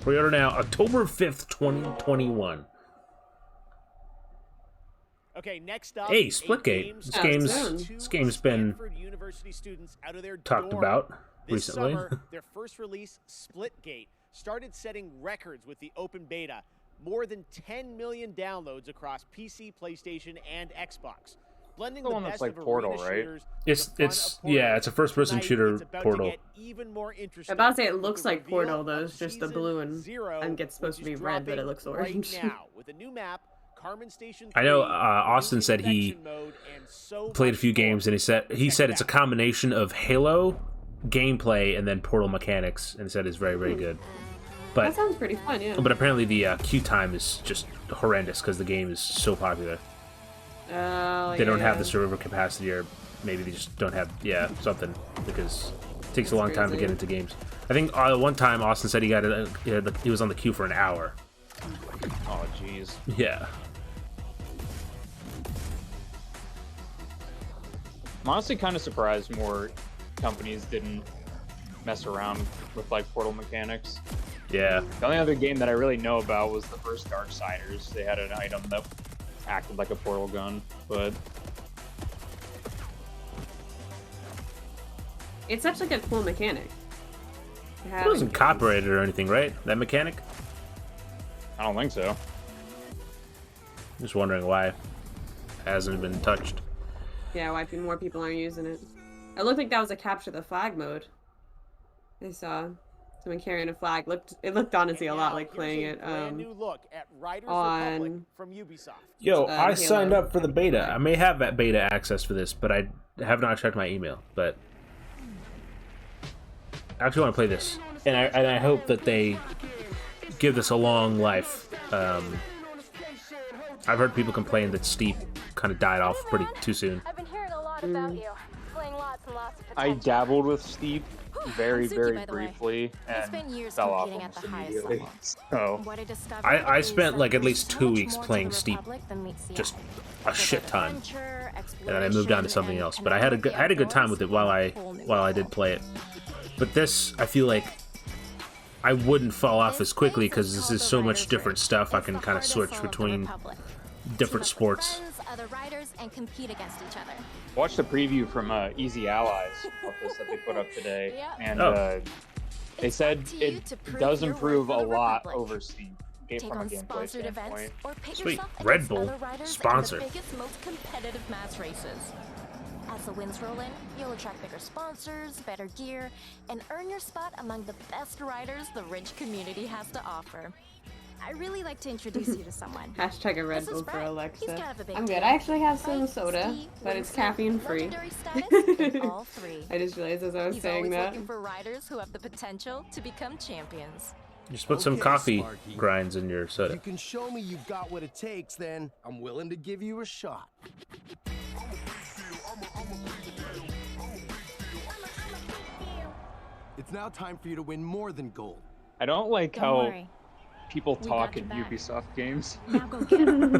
Pre-order now, October 5th, 2021. Okay, next up. Hey, Splitgate. This game's been talked about this recently. Summer, their first release, Splitgate, started setting records with the open beta. More than 10 million downloads across PC, PlayStation, and Xbox. Blending the one that's best like of Portal, arena right? shooters, It's yeah, it's a first-person shooter Portal. even more interesting. I'm about to say it looks like Portal, though. It's just the blue and gets supposed to be red, but it looks orange. Right now, with a new map, Carmen Station 3, I know Austin said he played a few games, and he said it's a combination of Halo gameplay and then Portal mechanics, and said it's very, very good. But that sounds pretty fun, yeah. But apparently the queue time is just horrendous because the game is so popular. Oh, they don't have the server capacity, or maybe they just don't have something, because it takes a long time to get into games. I think one time Austin said he was on the queue for an hour. Oh, jeez. Yeah. I'm honestly kind of surprised more companies didn't mess around with like Portal mechanics. Yeah. The only other game that I really know about was the first Darksiders. They had an item that acted like a portal gun, but it's such like a cool mechanic. It wasn't copyrighted or anything, right? That mechanic? I don't think so. Just wondering why it hasn't been touched. Yeah, why more people aren't using it. It looked like that was a capture the flag mode. I saw someone carrying a flag. It looked honestly a lot like playing it on from Ubisoft. Yo, I Halo. signed up for the beta. I may have that beta access for this, but I have not checked my email. But I actually want to play this, and I hope that they give this a long life. I've heard people complain that Steep kind of died off pretty too soon. I've been hearing a lot about you. Playing lots and lots of I dabbled with Steep very, Suki, very by the way. briefly, It's and been years fell off competing at almost the highest immediately. level. So What I discovered I is spent that like at there's least so 2 much weeks more to playing the Steep, Republic than meets the just eye. a shit ton, Adventure, and then I moved on to something else. But I had a good time with it while I did play it. But this, I feel like I wouldn't fall off as quickly because this is so much different stuff. I can kind of switch between different sports. Other riders and compete against each other. watch the preview from Easy Allies office that they put up today, and they said it does improve a lot over Steep from a gameplay standpoint. Sweet. Red Bull sponsor. The biggest, most competitive mass races. As the wins roll in, you'll attract bigger sponsors, better gear, and earn your spot among the best riders the Ridge community has to offer. I'd really like to introduce you to someone. Hashtag a Red This is Bull for Brett. Alexa. He's kind of a big I'm deal. good. I actually have some Right, soda, Steve, but it's Winston, caffeine free. legendary status in all three. I just realized as I was He's saying always that. looking for riders who have the potential to become champions. Just put some coffee Sparky. grinds in your If soda. you can show me you've got what it takes, then I'm willing to give you a shot. It's now time for you to win more than gold. I don't like Don't how worry. people We talk got in your back. Ubisoft games. Now go get him.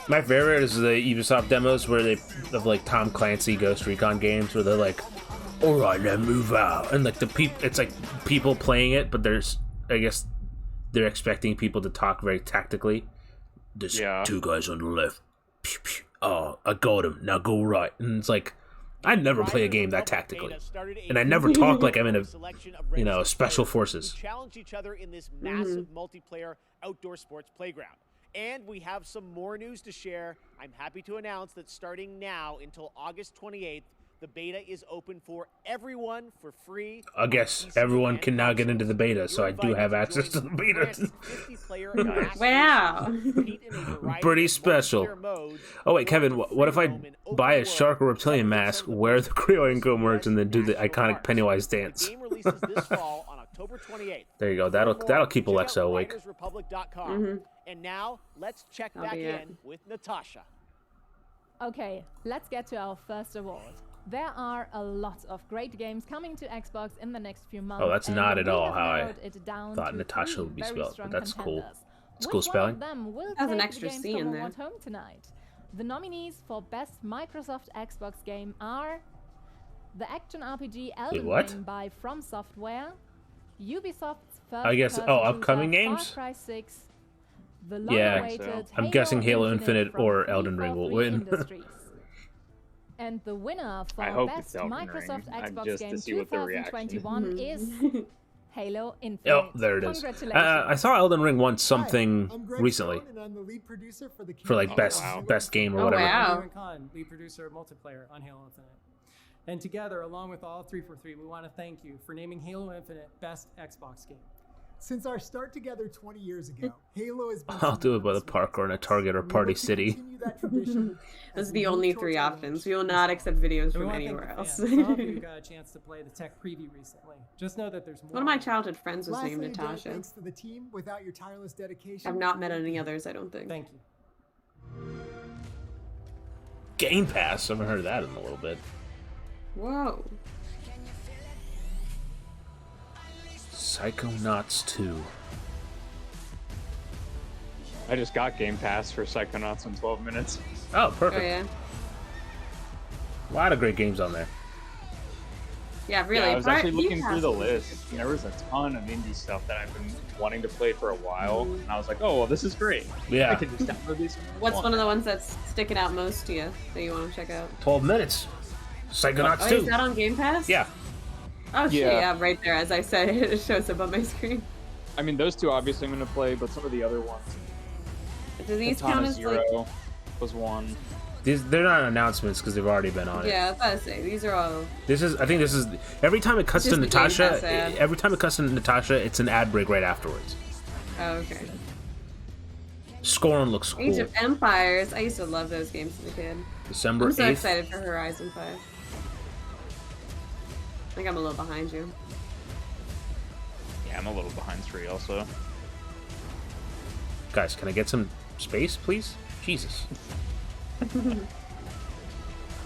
My favorite is the Ubisoft demos where they of like Tom Clancy Ghost Recon games where they're like, "All right, now move out," and like it's like people playing it, but I guess they're expecting people to talk very tactically. There's 2 guys on the left. Pew, pew. Oh, I got him. Now go right. And it's like, I never play a game that tactically, and I never talk like I'm in a special forces. Challenge each other in this massive multiplayer outdoor sports playground. And we have some more news to share. I'm happy to announce that starting now until August 28th, the beta is open for everyone for free. I guess everyone can now get into the beta, so I do have access to the beta. Wow. Pretty special. Oh wait, Kevin, what if I buy a shark or reptilian mask, wear the Creo Inco merch, and then do the iconic Pennywise dance? Game releases this fall on October 28th. There you go. That'll keep Alexa awake. RidersRepublic.com. And now let's check back in with Natasha. Okay, let's get to our first award. There are a lot of great games coming to Xbox in the next few months. Oh, that's and not at we all have how I narrowed it down thought to Natasha 3 would be very spelled, strong but that's cool. contenders. It's cool Which one spelling. of them will Has an take extra the games C from in there. Award home tonight? The nominees for Best Microsoft Xbox Game are the action RPG Elden what? Ring by From Software, Ubisoft's first I guess, upcoming games? Far Cry 6, the Yeah, long-awaited I'm guessing Halo Infinite from or Elden Ring will 343 win. Industries. And the winner I for hope Best it's Elden Microsoft Ring, Xbox just Game to see what the reaction 2021 is Halo Infinite. Oh, there it is. Congratulations. I saw Elden Ring want something I'm Greg recently Stone, and I'm the lead producer for the for like best game or whatever. Wow. Khan, lead producer of multiplayer on Halo Infinite. And together, along with all 343, we want to thank you for naming Halo Infinite Best Xbox Game. Since our start together 20 years ago, Halo has been I'll do it by the park or in a Target or Party City. Those are the only three options. We will not accept videos And we from want to anywhere thank the else. fans. Some of you got a chance to play the tech preview recently. Just know that there's more. One of my childhood friends was named Lastly, again, Natasha. thanks to the team. Without your tireless dedication, I've not met any others, I don't think. Thank you. Game Pass. I haven't heard of that in a little bit. Whoa. Psychonauts 2. I just got Game Pass for Psychonauts in 12 minutes. Oh, perfect. Oh, yeah. A lot of great games on there. Yeah, really. Yeah, I was actually looking Game through the Pass list. There was a ton of indie stuff that I've been wanting to play for a while, and I was like, oh, well, this is great. Yeah. I can just download these. What's one of the ones that's sticking out most to you that you want to check out? 12 minutes. Psychonauts Oh, 2. is that on Game Pass? Yeah. Oh, shit, Yeah. yeah, right there. As I said, it shows up on my screen. I mean, those two obviously I'm going to play, but some of the other ones. Do these Katana count as, Zero like... was one. They're not announcements because they've already been on it. Yeah, I was about to say, these are all... I think this is every time it cuts Just to the Game Pass Natasha. ad. Every time it cuts to Natasha, it's an ad break right afterwards. Oh, okay. Scorn looks cool. Age of Empires. I used to love those games as a kid. December I'm so 8th. excited for Horizon 5. I think I'm a little behind you. Yeah, I'm a little behind 3 also. Guys, can I get some space, please? Jesus.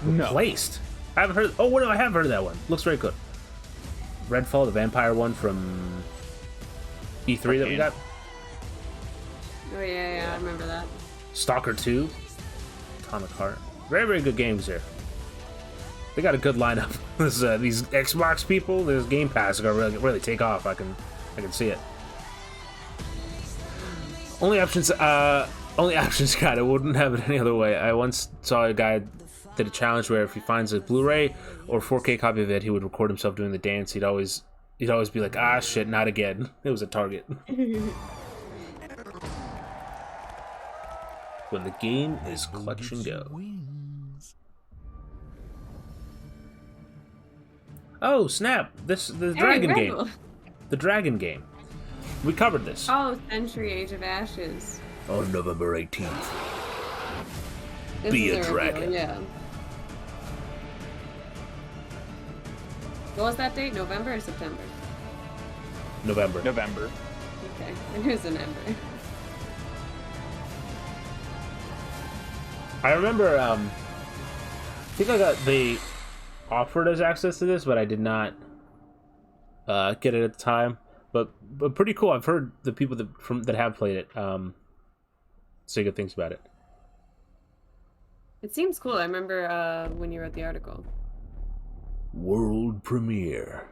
No. Replaced. I haven't heard. Oh, no, I have heard of that one. Looks very good. Redfall, the vampire one from E3 that we got. Oh, yeah, I remember that. Stalker 2. Atomic Heart. Very, very good games here. They got a good lineup. These Xbox people, this Game Pass are gonna really take off. I can see it. Only options guide. I wouldn't have it any other way. I once saw a guy did a challenge where if he finds a Blu-ray or 4K copy of it, he would record himself doing the dance. He'd always be like, ah, shit, not again. It was a Target. When the game is clutch and go. Oh snap! The dragon game. The dragon game. We covered this. Oh, Century Age of Ashes. On November 18th. This Be is a dragon. reveal, yeah. What was that date? November or September? November. November. Okay, it was November. I remember, I think they offered us access to this, but I did not get it at the time. But pretty cool. I've heard the people that have played it say good things about it. It seems cool. I remember when you wrote the article. World premiere.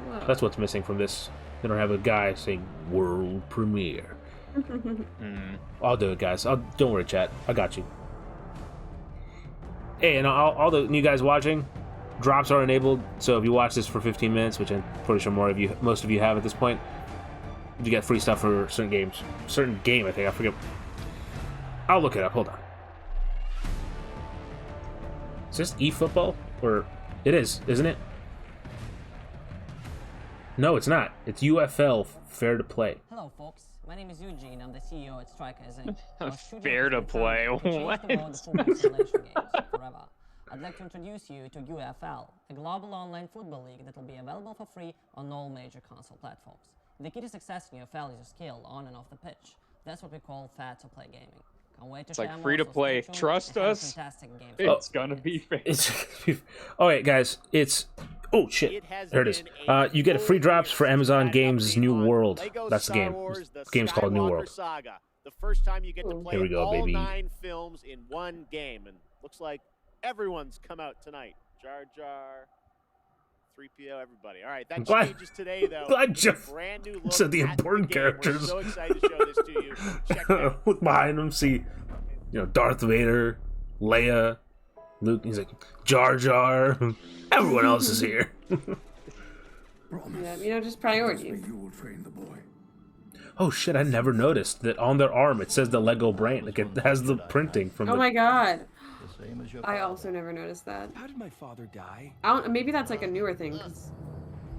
Whoa. That's what's missing from this. They don't have a guy saying world premiere. I'll do it, guys. Don't worry, chat. I got you. Hey, and all the new guys watching, drops are enabled. So if you watch this for 15 minutes, which I'm pretty sure most of you have at this point, you get free stuff for certain games. Certain game, I think. I forget. I'll look it up. Hold on. Is this eFootball? Or it is, isn't it? No, it's not. It's UFL, Fair to Play. Hello, folks. My name is Eugene. I'm the CEO at Strikers Inc. Fair to play. What? I'd like to introduce you to UFL, a global online football league that will be available for free on all major console platforms. The key to success in UFL is your skill on and off the pitch. That's what we call fair to play gaming. Can't wait to It's like free to play. Trust us. It's gonna be fair. All right, guys. Oh shit! There it is. You get free drops for Amazon Games' New World. That's the game. The game's called New World. the first time you get to play Here we go, all baby. 9 films in one game. And looks like everyone's come out tonight. Jar Jar, 3PO, everybody. All right, that Glad- changes today, though. glad With a Jeff brand new look said the at important game. characters. We're so excited to show this to you. Check it out. Look behind him, see, Darth Vader, Leia, Luke. He's like, Jar Jar. Everyone else is here. Yeah, just priorities. Oh shit! I never noticed that on their arm it says the Lego brand. Like it has the printing from. Oh my god! I also never noticed that. How did my father die? Maybe that's like a newer thing. 'Cause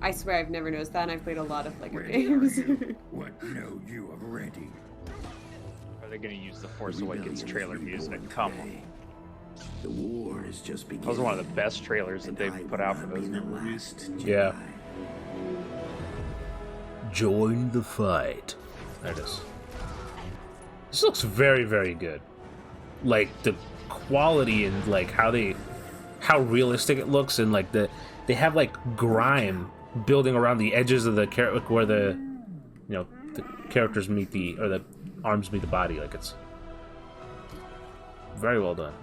I swear I've never noticed that, and I've played a lot of Lego games. What know you of ready? Are they going to use the Force Awakens trailer music? Come on. The war is just beginning. That was one of the best trailers that they've put out for those new movies. Yeah. Join the fight. There it is. This looks very, very good. Like the quality and like how realistic it looks, and like they have like grime building around the edges of the where the the characters meet the arms meet the body. Like it's very well done.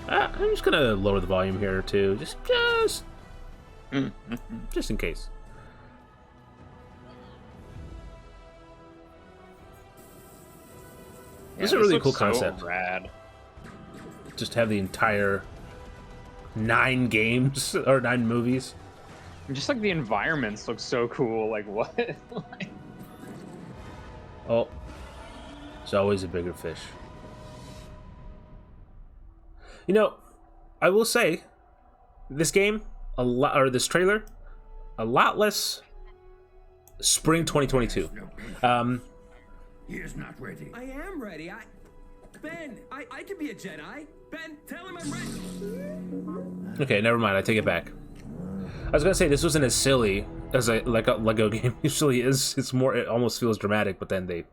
I'm just gonna lower the volume here too, just in case. Yeah, This is a really looks cool so concept. Rad. Just have the entire 9 games or 9 movies. Just like the environments look so cool. Like what? Oh, it's always a bigger fish. I will say, this game this trailer, a lot less spring 2022. He is not ready. I am ready. Ben, I can be a Jedi. Ben, tell him I'm ready. Okay, never mind. I take it back. I was gonna say this wasn't as silly as a Lego game usually is. It's more. It almost feels dramatic, but then they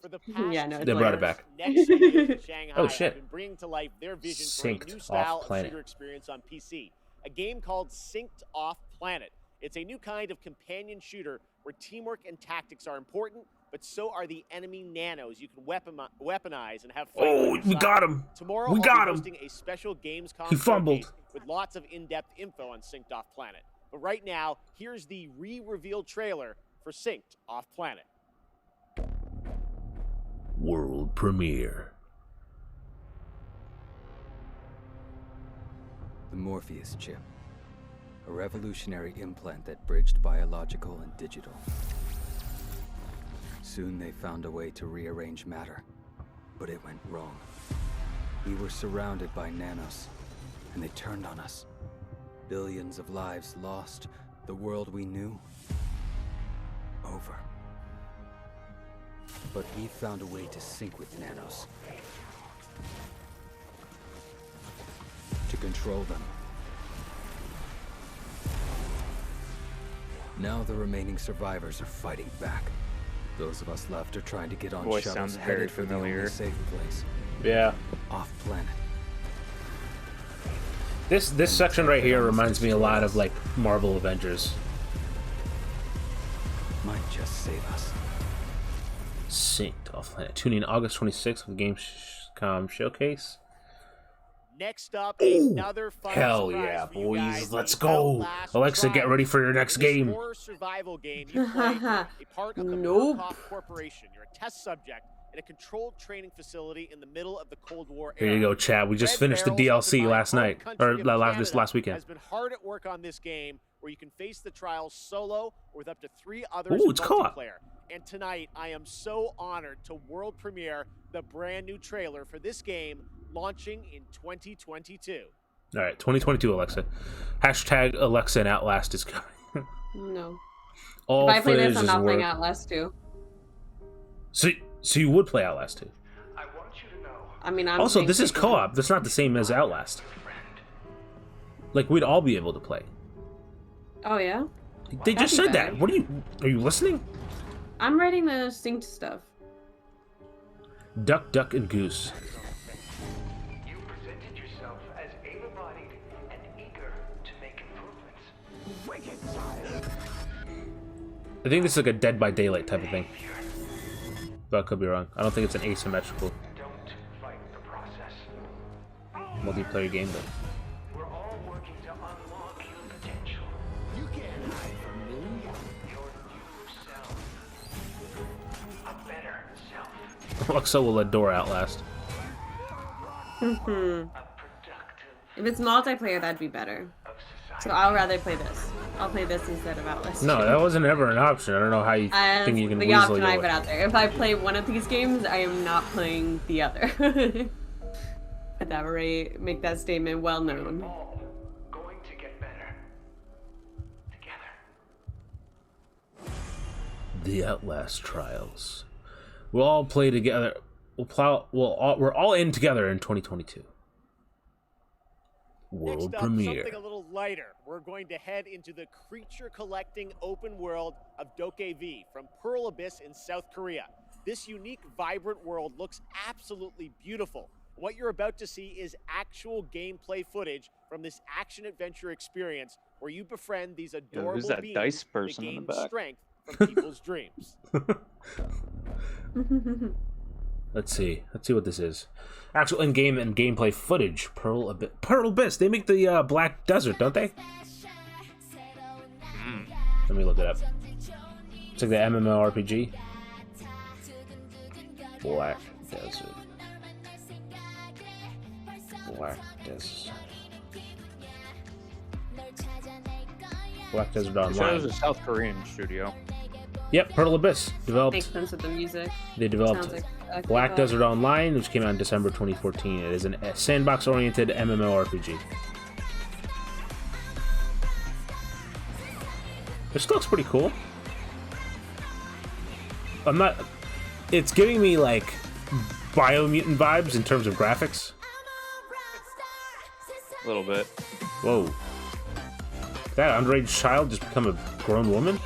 brought it back. Next in Shanghai Oh shit! have been bringing to life their vision Synced for a new style Off of Planet. shooter experience on PC. A game called Synced Off Planet. It's a new kind of companion shooter where teamwork and tactics are important, but so are the enemy nanos you can weaponize and have fun. Oh, we got him! Tomorrow We I'll got be him! hosting a special gamescom He fumbled. showcase with lots of in-depth info on Synced Off Planet. But right now, here's the re-revealed trailer for Synced Off Planet. World premiere. The Morpheus chip. A revolutionary implant that bridged biological and digital. Soon they found a way to rearrange matter, but it went wrong. We were surrounded by nanos, and they turned on us. Billions of lives lost, the world we knew, over. But we found a way to sync with nanos. To control them. Now the remaining survivors are fighting back. Those of us left are trying to get on Voice shuttles sounds very headed for the familiar. only safe place. Yeah. Off planet. This section right here reminds me a lot of like Marvel Avengers. Might just save us. Synced Off Planet. Tune in August 26th for the gamescom showcase. Next up, another fun Hell surprise yeah, for you boys! guys, Let's the go, Outlast Alexa. Get Tribe. ready for your next In this game. horror survival game, you play a part of the Nope. Murkoff Corporation. You're a test subject in a controlled training facility in the middle of the Cold War era. Here you go, Chad. We just Red finished the Barrels, DLC hosted by last home night, country or of this Canada, last weekend. has been hard at work on this game, where you can face the trials solo or with up to 3 others Ooh, in it's co-op. multiplayer. And tonight, I am so honored to world premiere the brand new trailer for this game, launching in 2022. All right, 2022, Alexa. Hashtag Alexa and Outlast is coming. No. All If I play this, footage I'm is not playing work. Outlast 2. So you would play Outlast 2. I mean, I'm Also, playing this is second. co-op. That's not the same as Outlast. Like we'd all be able to play. Oh yeah. They just That'd said be that. better. What are you listening? I'm writing the synced stuff. Duck, duck, and goose. You presented yourself as able-bodied and eager to make improvements. I think this is like a Dead by Daylight type of thing. But I could be wrong. I don't think it's an asymmetrical multiplayer game, though. We're all working to unlock your potential. You can't hide from me. Your new self. A better self. Luxo will adore Outlast. If it's multiplayer, that'd be better. So I'll rather play this. I'll play this instead of Outlast. No, that wasn't ever an option. I don't know how you think you can the weasel option your I way. put out there. If I play one of these games, I am not playing the other. At that rate, make that statement well known. Going to get better. Together. The Outlast Trials. We'll all play together. We're all in together in 2022. World Next up, premiere. something a little lighter. We're going to head into the creature-collecting open world of Dokkaev from Pearl Abyss in South Korea. This unique, vibrant world looks absolutely beautiful. What you're about to see is actual gameplay footage from this action-adventure experience where you befriend these adorable who's that beings dice that person in the gain back? strength from people's dreams. Let's see what this is. Actual in-game and gameplay footage. Pearl Abyss. They make the Black Desert, don't they? Let me look it up. It's like the MMORPG. Black Desert. Black Desert. Black Desert The show Online. is a South Korean studio. Yep, Pearl Abyss developed. Makes sense with the music. They developed Sounds like Black Desert Online, which came out in December 2014. It is a sandbox-oriented MMORPG. It still looks pretty cool. I'm not. It's giving me like Biomutant vibes in terms of graphics. A little bit. Whoa. Did that underage child just become a grown woman?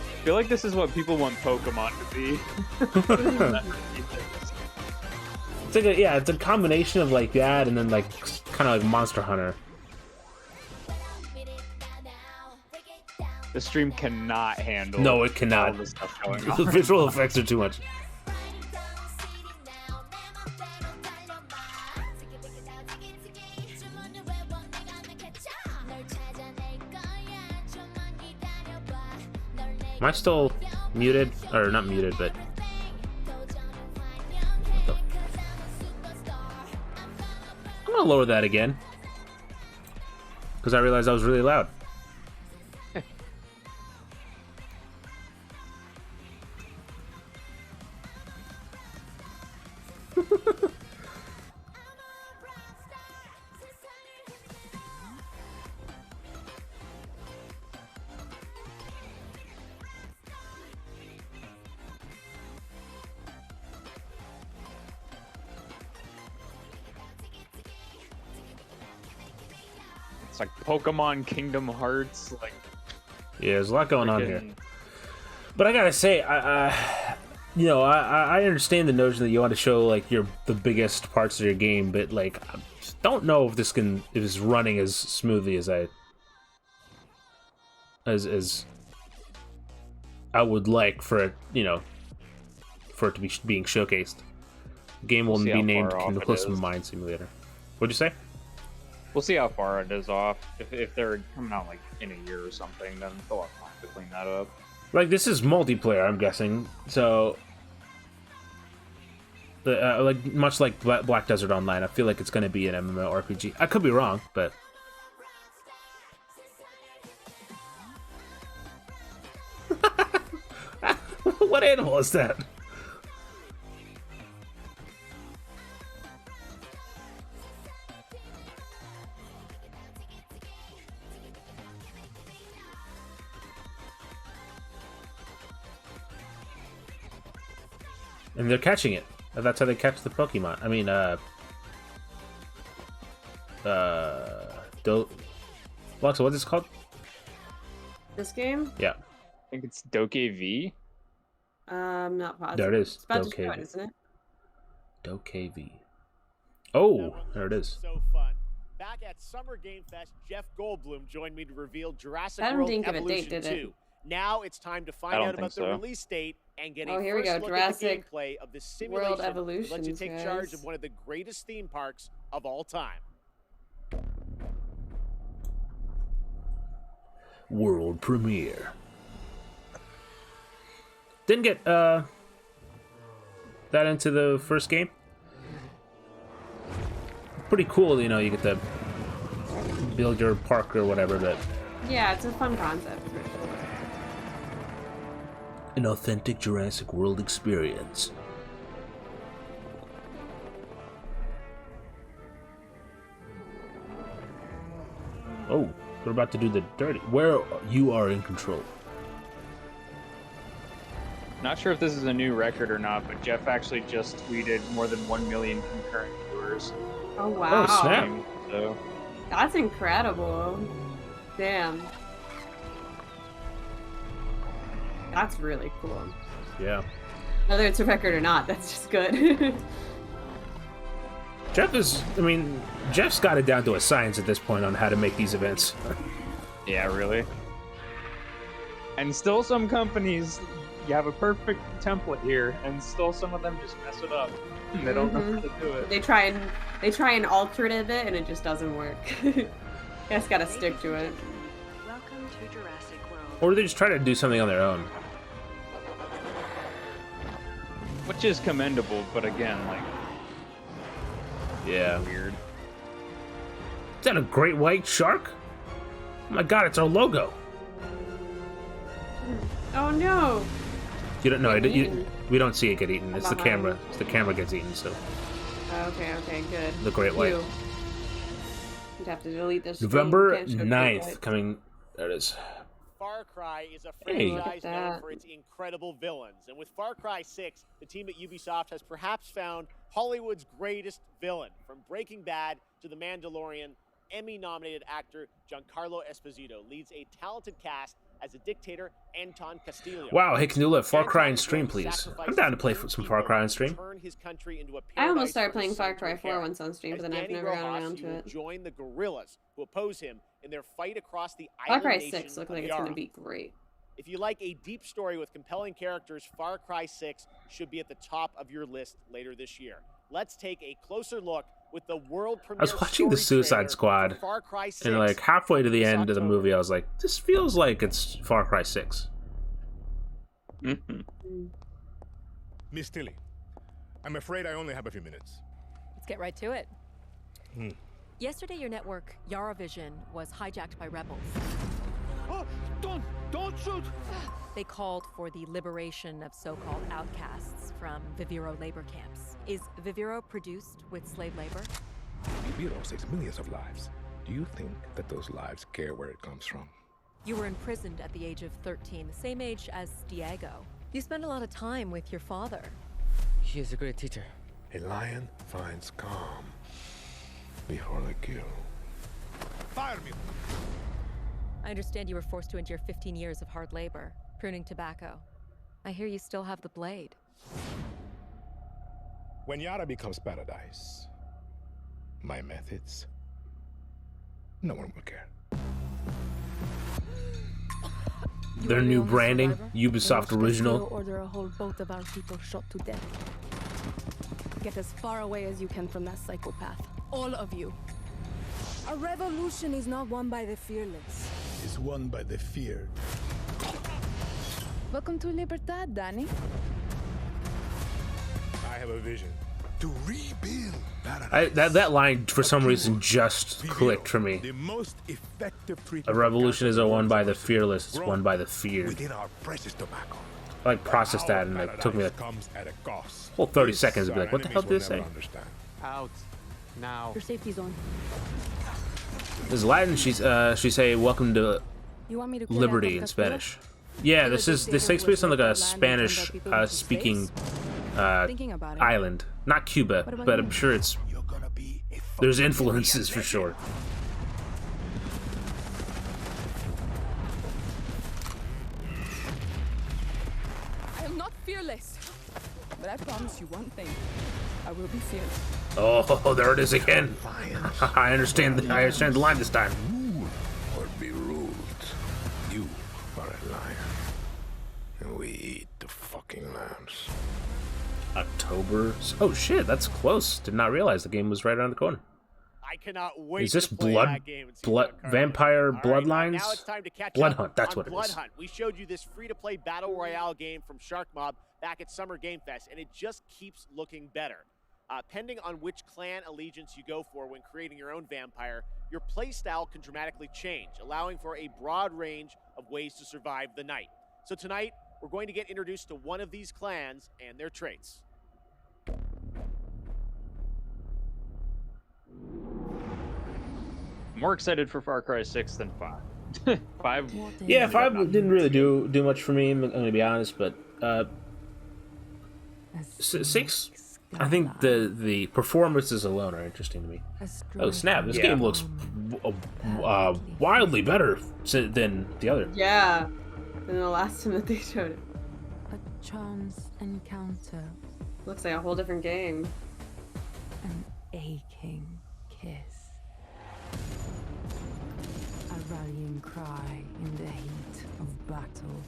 I feel like this is what people want Pokemon to be. It's like it's a combination of like that and then like kind of like Monster Hunter. The stream cannot handle. No, it cannot. All the stuff going The on. visual effects are too much. Am I still muted? Or not muted, but... I'm gonna lower that again. Because I realized I was really loud. It's like Pokemon Kingdom Hearts. Like, Yeah, there's a lot going on here. But I gotta say, I understand the notion that you want to show like the biggest parts of your game, but like I just don't know if this is running as smoothly as I would like for it, for it to be being showcased. The game will We'll see be how named far off it Close is. Mind Simulator. What'd you say? we'll see how far it is off. If they're coming out like in a year or something, then they'll have time to clean that up. Like, this is multiplayer, I'm guessing, so... like much like Black Desert Online, I feel like it's going to be an MMORPG. I could be wrong, but... What animal is that? And they're catching it. That's how they catch the Pokemon. I mean, Alexa, what's this called? This game? Yeah. think it's Doke V. Not positive. There it is. It's about Doke to show it, V. isn't it? Doke V. Oh, there it is. So fun. Back at Summer Game Fest, Jeff Goldblum joined me to reveal Jurassic That World didn't give a Evolution date, did it? 2. Now it's time to find I don't out about think the so. release date and get Oh, a here we first go. look at the Jurassic gameplay of the World simulation that lets you Evolutions, take charge guys. of one of the greatest theme parks of all time. World premiere. Didn't get that into the first game. Pretty cool, you know, you get to build your park or whatever, but Yeah, it's a fun concept for sure. an authentic Jurassic World experience. Oh, we're about to do the dirty. Where you are in control. Not sure if this is a new record or not, but Jeff actually just tweeted more than 1 million concurrent viewers. Oh wow. Oh, snap. So That's incredible. Damn. That's really cool. Yeah. Whether it's a record or not, that's just good. Jeff is, I mean, Jeff's got it down to a science at this point on how to make these events. yeah, really. And still some companies, you have a perfect template here, and still some of them just mess it up. They don't know how to do it. They try and alter it a bit and it just doesn't work. You guys gotta stick to it. Welcome to Jurassic World. Or they just try to do something on their own. Which is commendable, but again, like, yeah, weird. Is that a great white shark? Oh my god, it's our logo. Oh no! You don't know. Get We don't see it get eaten. It's the behind. camera. It's the camera gets eaten. So Okay, good. The great white. Phew. You'd have to delete this. November Can't show great 9th white. coming. There it is. Far Cry is a Hey. franchise known that. for its incredible villains. And with Far Cry 6, the team at Ubisoft has perhaps found Hollywood's greatest villain. From Breaking Bad to The Mandalorian, Emmy-nominated actor Giancarlo Esposito leads a talented cast as a dictator, Anton Castillo. Wow, hey, can you let Far Cry on stream, please? I'm down to play some Far Cry on stream. Turn his country into a I almost paradise started for playing his Far son to Cry 4 inherit. once on stream, As but then I've Danny never gotten Rojas, around he to will it. join the guerrillas who oppose him in their fight across the Far island Cry nation 6 looks of like it's gonna Yara. be great. If you like a deep story with compelling characters, Far Cry 6 should be at the top of your list later this year. Let's take a closer look with the world premiere. I was watching the story Suicide trailer Squad, for Far Cry 6 and like halfway to the this end of the October. movie, I was like, "This feels like it's Far Cry 6." Miss Tilly, I'm afraid I only have a few minutes. Let's get right to it. Hmm. Yesterday, your network, Yara Vision, was hijacked by rebels. Oh, don't shoot! They called for the liberation of so-called outcasts from Viviro labor camps. Is Viviro produced with slave labor? Viviro saves millions of lives. Do you think that those lives care where it comes from? You were imprisoned at the age of 13, the same age as Diego. You spent a lot of time with your father. He is a great teacher. A lion finds calm before the kill. Fire me! I understand you were forced to endure 15 years of hard labor, pruning tobacco. I hear you still have the blade. When Yara becomes paradise, my methods, no one will care. Their new branding, Ubisoft original. Order a whole boat of our people shot to death. Get as far away as you can from that psychopath. All of you. A revolution is not won by the fearless. Is won by the feared. Welcome to Libertad, Danny. I have a vision to rebuild paradise. That line for some reason just clicked for me. The most effective A treatment revolution isn't won by the fearless; it's won by the feared. within our precious tobacco. I like processed that, and it took me a Comes at a cost. whole 30 This seconds to be our like, "What the hell did enemies this will say?" never understand. Out. Now. Your safety's on. This is Latin. She say, "Welcome to You want me to clear liberty" out in of Spanish. Yeah, this takes place on like a Spanish speaking Thinking about it. island, not Cuba, What about but you? I'm sure it's there's influences for sure. fearless. But I promise you one thing. I will be fearless. Oh, there it is again. I understand the line this time. Rule or be ruled. You are a lion. And we eat the fucking lambs. October. Oh shit, that's close. Did not realize the game was right around the corner. I cannot wait. Is this to play that game and see blood, what vampire All bloodlines? Right, now it's time to catch Blood up Hunt. That's on what it Blood is. Hunt. We showed you this free-to-play battle royale game from Shark Mob back at Summer Game Fest, and it just keeps looking better. Depending on which clan allegiance you go for when creating your own vampire, your playstyle can dramatically change, allowing for a broad range of ways to survive the night. So tonight, we're going to get introduced to one of these clans and their traits. More excited for Far Cry 6 than 5. 5. Yeah, 5 didn't really do much for me. I'm gonna be honest, but 6. I think the performances alone are interesting to me. Oh snap! This game looks wildly better than the other. Yeah, than the last time that they showed it. A chance encounter. Looks like a whole different game. An aching kiss. A rallying cry in the heat of battle.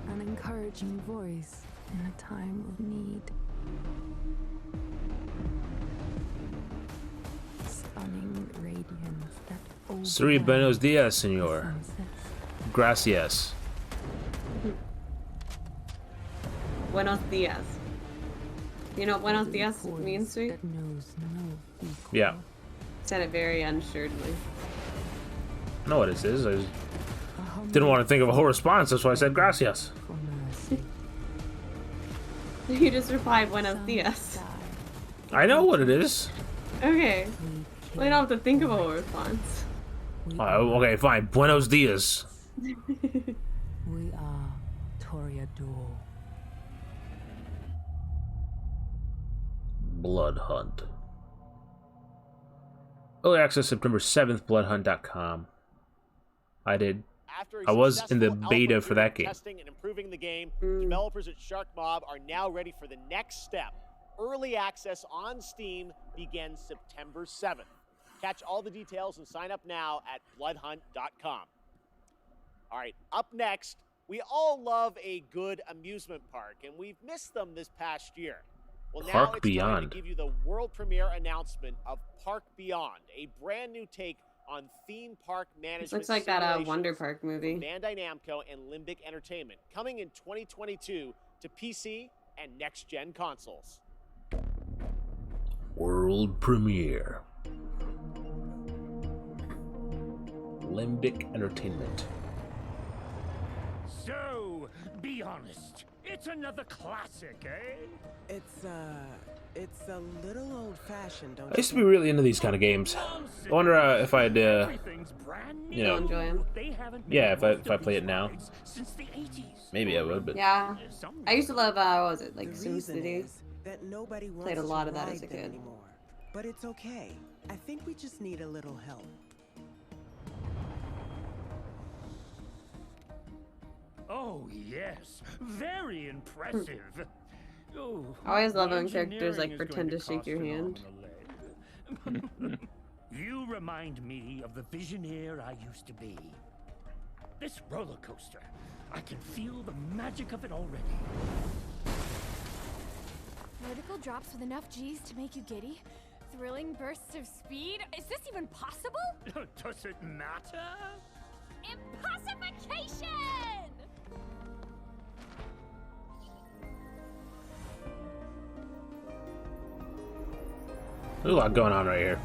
An encouraging voice in a time of need. Stunning radiance that Sri buenos dias, senor. Gracias. Buenos dias. You know what buenos dias means, Sweet? Yeah. Said it very unassuredly. I know what it is. I just didn't want to think of a whole response. That's why I said gracias. You just replied buenos dias. I know what it is. Okay. Well, you don't have to think of a whole response. Okay, fine. Buenos dias. We are Toreador. Blood Hunt. Early access September 7th, bloodhunt.com. I was in the beta for that game. Testing and improving the game, developers at Shark Mob are now ready for the next step. Early access on Steam begins September 7th. Catch all the details and sign up now at bloodhunt.com. All right, up next, we all love a good amusement park, and we've missed them this past year. Well, now Park it's Beyond. time to give you the world premiere announcement of Park Beyond, a brand new take on theme park management. This looks like that Wonder Park movie. Bandai Namco and Limbic Entertainment, coming in 2022 to PC and next-gen consoles. World premiere. Limbic Entertainment. So, be honest. It's another classic, eh? It's a little old-fashioned, don't I used to be really into these kind of games. I wonder if I'd, you know, enjoy them. yeah, if I play it now. Maybe I would, but Yeah. I used to love, what was it, like The reason SimCity? is that nobody wants Played a to lot of that as a ride them kid. anymore. But it's okay. I think we just need a little help. Oh, yes. Very impressive. Oh, I always love when engineering characters like is pretend going to shake cost your an hand. arm and a leg. You remind me of the visioneer I used to be. This roller coaster, I can feel the magic of it already. Vertical drops with enough G's to make you giddy? Thrilling bursts of speed? Is this even possible? Does it matter? Impossification! there's a lot going on right here.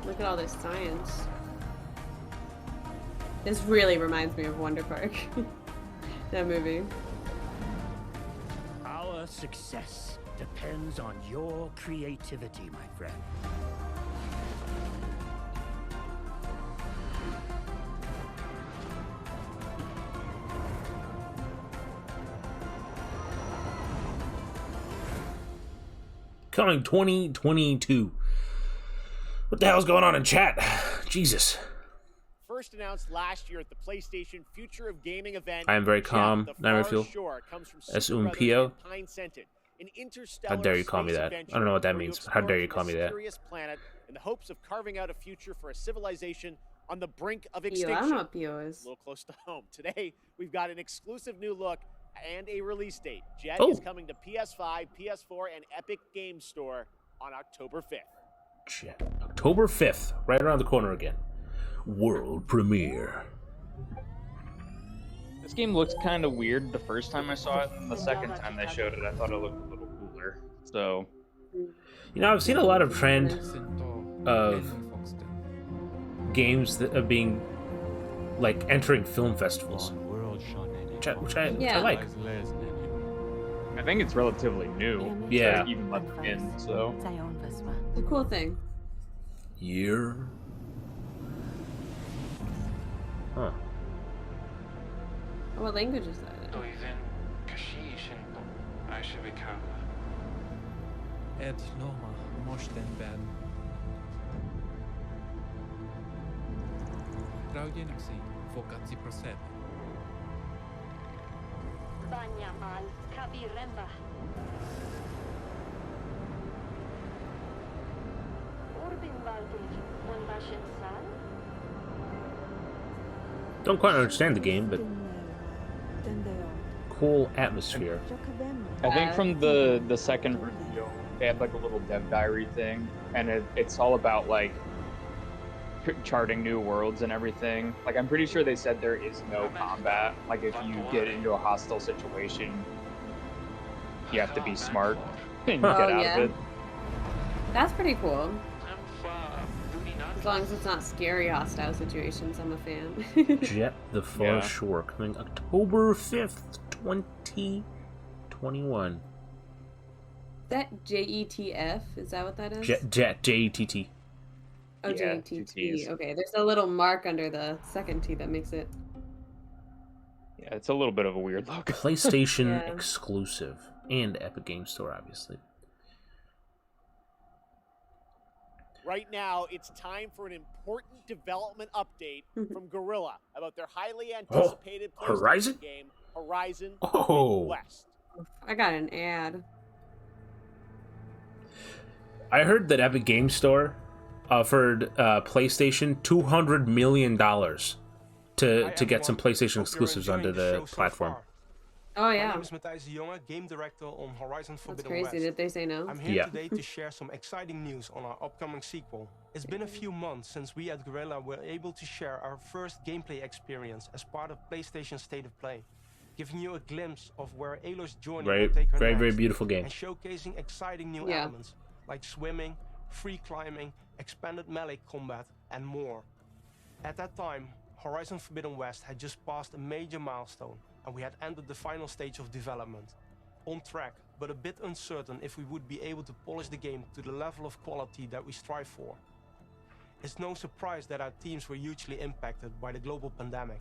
Look at all this science. This really reminds me of Wonder Park. That movie. Our success depends on your creativity, my friend. Coming 2022. What the hell's going on in chat? Jesus. First announced last year at the PlayStation Future of Gaming event. I am very calm. Jet, the Never Far feel. Shore comes from Es Super un Brothers pio. and Pine Scented, an interstellar How dare you call me space that? adventure I don't know what that where you means. But how dare you explore call me the that? mysterious planet in the hopes of carving out a future for a civilization on the brink of Pio, extinction. I don't know what Pio is. A little close to home. Today, we've got an exclusive new look and a release date. Jet Oh. is coming to PS5, PS4, and Epic Games Store on October 5th. Shit. October 5th, right around the corner again. World premiere. This game looked kind of weird the first time I saw it, and the second time they showed it, I thought it looked a little cooler. So, You know, I've seen a lot of trend of games that are being, like, entering film festivals. Which I like. I think it's relatively new. Yeah. To even let them in, so. It's a cool thing. Year. Huh. What language is that in? Ed Loma mosten ben. Traujeniksi vokatsi prosep. Banyamal kabiremba. Urbin Valdir, Monbashin Sal. Don't quite understand the game, but cool atmosphere. I think from the second reveal, they had like a little dev diary thing, and it's all about like charting new worlds and everything. Like I'm pretty sure they said there is no combat. Like if you get into a hostile situation, you have to be smart and get out of it. That's pretty cool. As long as it's not scary hostile situations, I'm a fan. Jet the Far Shore coming October 5th, 2021. Is that JETF? Is that what that is? Jet, J-E-T-T. Oh, Yeah, JETT. Okay, there's a little mark under the second T that makes it. Yeah, it's a little bit of a weird look. PlayStation exclusive and Epic Games Store, obviously. Right now, it's time for an important development update from Guerrilla about their highly anticipated PlayStation Horizon? game, Horizon West. I got an ad. I heard that Epic Games Store offered PlayStation $200 million to get some PlayStation exclusives onto the platform. Oh yeah. My name is Matthijs de Jonge, game director on Horizon Forbidden That's crazy. West. Did they say no? I'm here today to share some exciting news on our upcoming sequel. It's been a few months since we at Guerrilla were able to share our first gameplay experience as part of PlayStation State of Play, giving you a glimpse of where Aloy's journey will take her next, very beautiful game. and showcasing exciting new elements like swimming, free climbing, expanded melee combat, and more. At that time, Horizon Forbidden West had just passed a major milestone, and we had entered the final stage of development. On track, but a bit uncertain if we would be able to polish the game to the level of quality that we strive for. It's no surprise that our teams were hugely impacted by the global pandemic.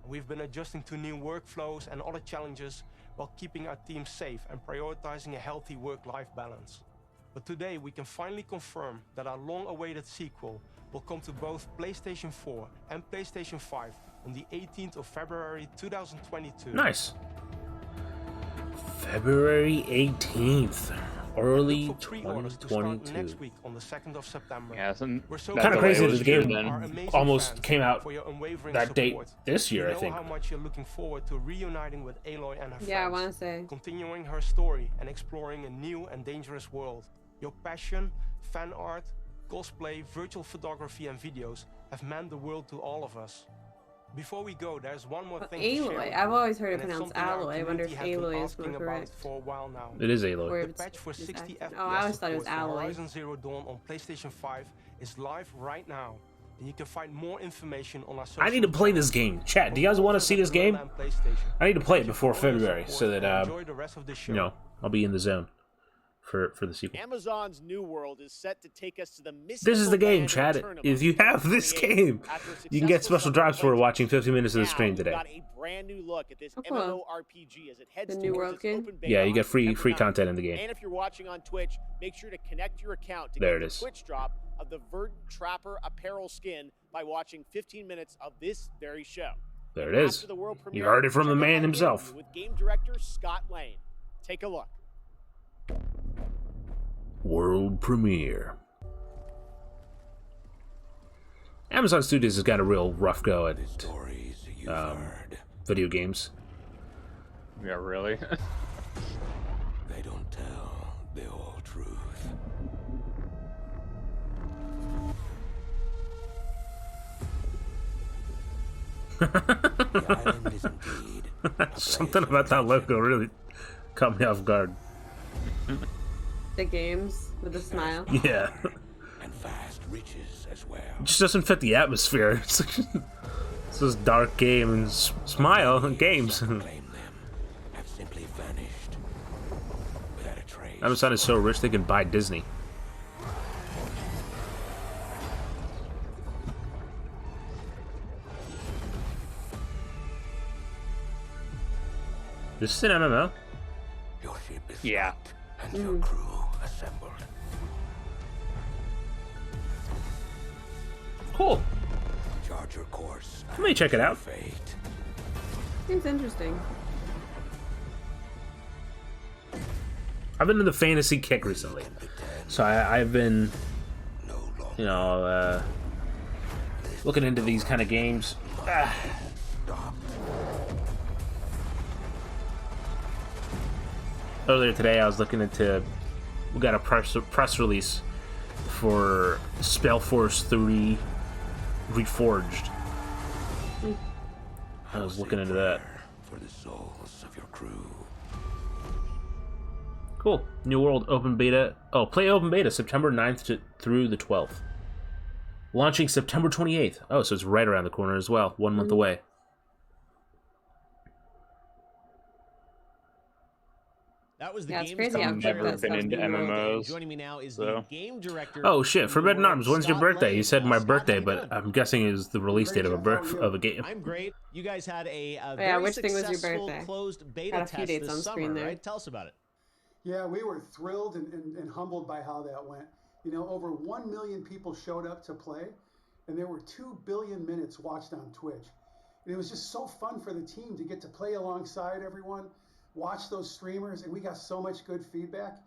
We've been adjusting to new workflows and other challenges while keeping our team safe and prioritizing a healthy work-life balance. But today we can finally confirm that our long-awaited sequel will come to both PlayStation 4 and PlayStation 5 on the 18th of February 2022. Nice. February 18th. Early Pre-orders to 2022. start next week on the 2nd of September. Yeah, We're so Kind of crazy that the game amazing almost fans came out for your unwavering that date support. this year, We I know think. how much you're looking forward to reuniting with Aloy and her Yeah, I friends, want to say. continuing her story and exploring a new and dangerous world. Your passion, fan art, cosplay, virtual photography, and videos have meant the world to all of us. Before we go, there's one more thing to share with Aloy. you, I've always heard it and it's pronounced something our Alloy. I wonder if community has been Aloy is asking more about correct. for a while now. It is Aloy. Or The if patch for it's 60 accent. FPS Oh, I always thought it was support for Alloy. Horizon Zero Dawn on PlayStation 5 is live right now, and you can find more information on our social I need to play this game. Chat, do you guys want to see this game? I need to play it before February so that, enjoy the rest of the show. you know, I'll be in the zone for the sequel. Amazon's New World is set to take us to the This is the game, land chat. of Tournament If you have this game, you can get special drops for watching 50 minutes of the stream We've today. got a brand new look at this cool. MMORPG as it heads The New towards World its game? open beta Yeah, you on get free September 9th. content in the game. And if you're watching on Twitch, make sure to connect your account to There get it the is. Twitch drop of the Verdant Trapper apparel skin by watching 15 minutes of this very show. There it is. After the world You premiere, heard it from the check out man my himself. interview with game director Scott Lane. Take a look. World premiere. Amazon Studios has got a real rough go at video games. Yeah, really? They don't tell the whole truth. The island is indeed Something about that logo really caught me off guard. The games with a smile. Yeah. and vast riches as well. It just doesn't fit the atmosphere. It's like, it's this dark game and smile and games. Have simply vanished without a trace. Amazon is so rich they can buy Disney. This is an MMO? Your ship is yeah. and your crew assembled. Cool. Charge your course. Let me check it out. Fate. Seems interesting. I've been in the fantasy kick recently, so I've been, you know, looking into these kind of games. Earlier today, I was looking into. We got a press release for Spellforce 3 Reforged. I was looking into that. For the souls of your crew. Cool. New World Open Beta. Oh, play Open Beta September 9th through the 12th. Launching September 28th. Oh, so it's right around the corner as well. 1 month away. That was the yeah, it's game. crazy. I've never been into MMOs. Joining me now is the game director. Oh shit! Forbidden Arms. When's your birthday? You said my birthday, Scott, but I'm guessing it is the release date of a game. I'm great. You guys had a yeah, very which thing was your successful birthday? closed beta Had a few test dates this on summer, screen there. right? Tell us about it. Yeah, we were thrilled and humbled by how that went. You know, over 1 million people showed up to play, and there were 2 billion minutes watched on Twitch. And it was just so fun for the team to get to play alongside everyone, watch those streamers, and we got so much good feedback.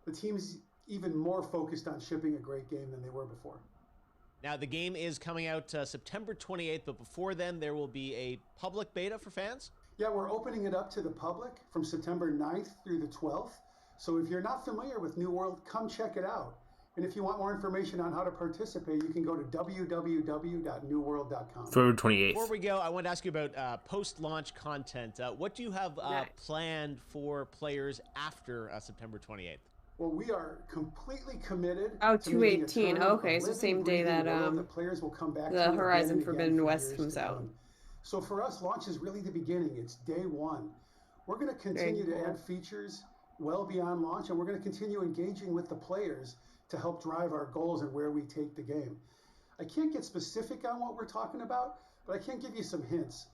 The team's even more focused on shipping a great game than they were before. Now, the game is coming out September 28th, but before then, there will be a public beta for fans? Yeah, we're opening it up to the public from September 9th through the 12th. So if you're not familiar with New World, come check it out. And if you want more information on how to participate, you can go to www.newworld.com. February 28th. Before we go, I want to ask you about post-launch content. What do you have planned for players after September 28th? Well, we are completely committed. Oh, to making a 2/18. tournament Okay, of so living, same day breathing that world that players will come back the to again Horizon and again Forbidden for West years comes to out. come. So for us, launch is really the beginning. It's day one. We're going to continue Very to cool. add features well beyond launch, and we're going to continue engaging with the players to help drive our goals and where we take the game. I can't get specific on what we're talking about, but I can give you some hints.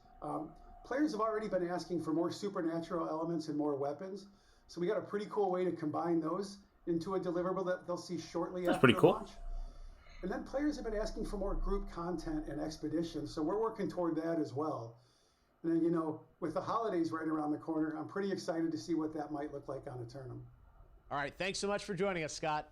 Players have already been asking for more supernatural elements and more weapons, so we got a pretty cool way to combine those into a deliverable that they'll see shortly That's after pretty cool. launch. And then players have been asking for more group content and expeditions, so we're working toward that as well. And then, you know, with the holidays right around the corner, I'm pretty excited to see what that might look like on a tournament. All right, thanks so much for joining us, Scott.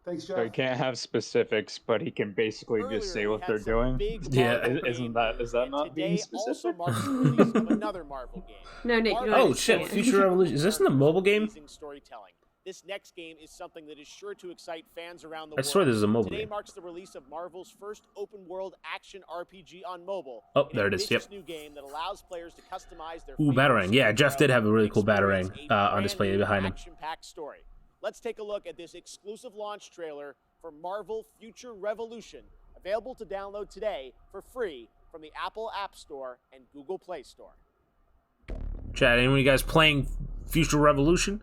Thanks, Jeff. So he can't have specifics, but he can basically just say what they're doing. Yeah, is that not being Today also specific? marks the release of another Marvel game. No, Nick, you don't Oh shit! understand. Future Revolution. Is this in the mobile game? Amazing storytelling. This next game is something that is sure to excite fans around the I world. swear this is a mobile Today game. marks the release of Marvel's first open-world action RPG on mobile. Oh, an there it is, ambitious yep. new game that allows players to customize their Ooh, favorite Batarang. Yeah, Jeff did have a really cool experience Batarang a on brand display new behind him. action-packed story. Let's take a look at this exclusive launch trailer for Marvel Future Revolution, available to download today for free from the Apple App Store and Google Play Store. Chat, anyone of you guys playing Future Revolution?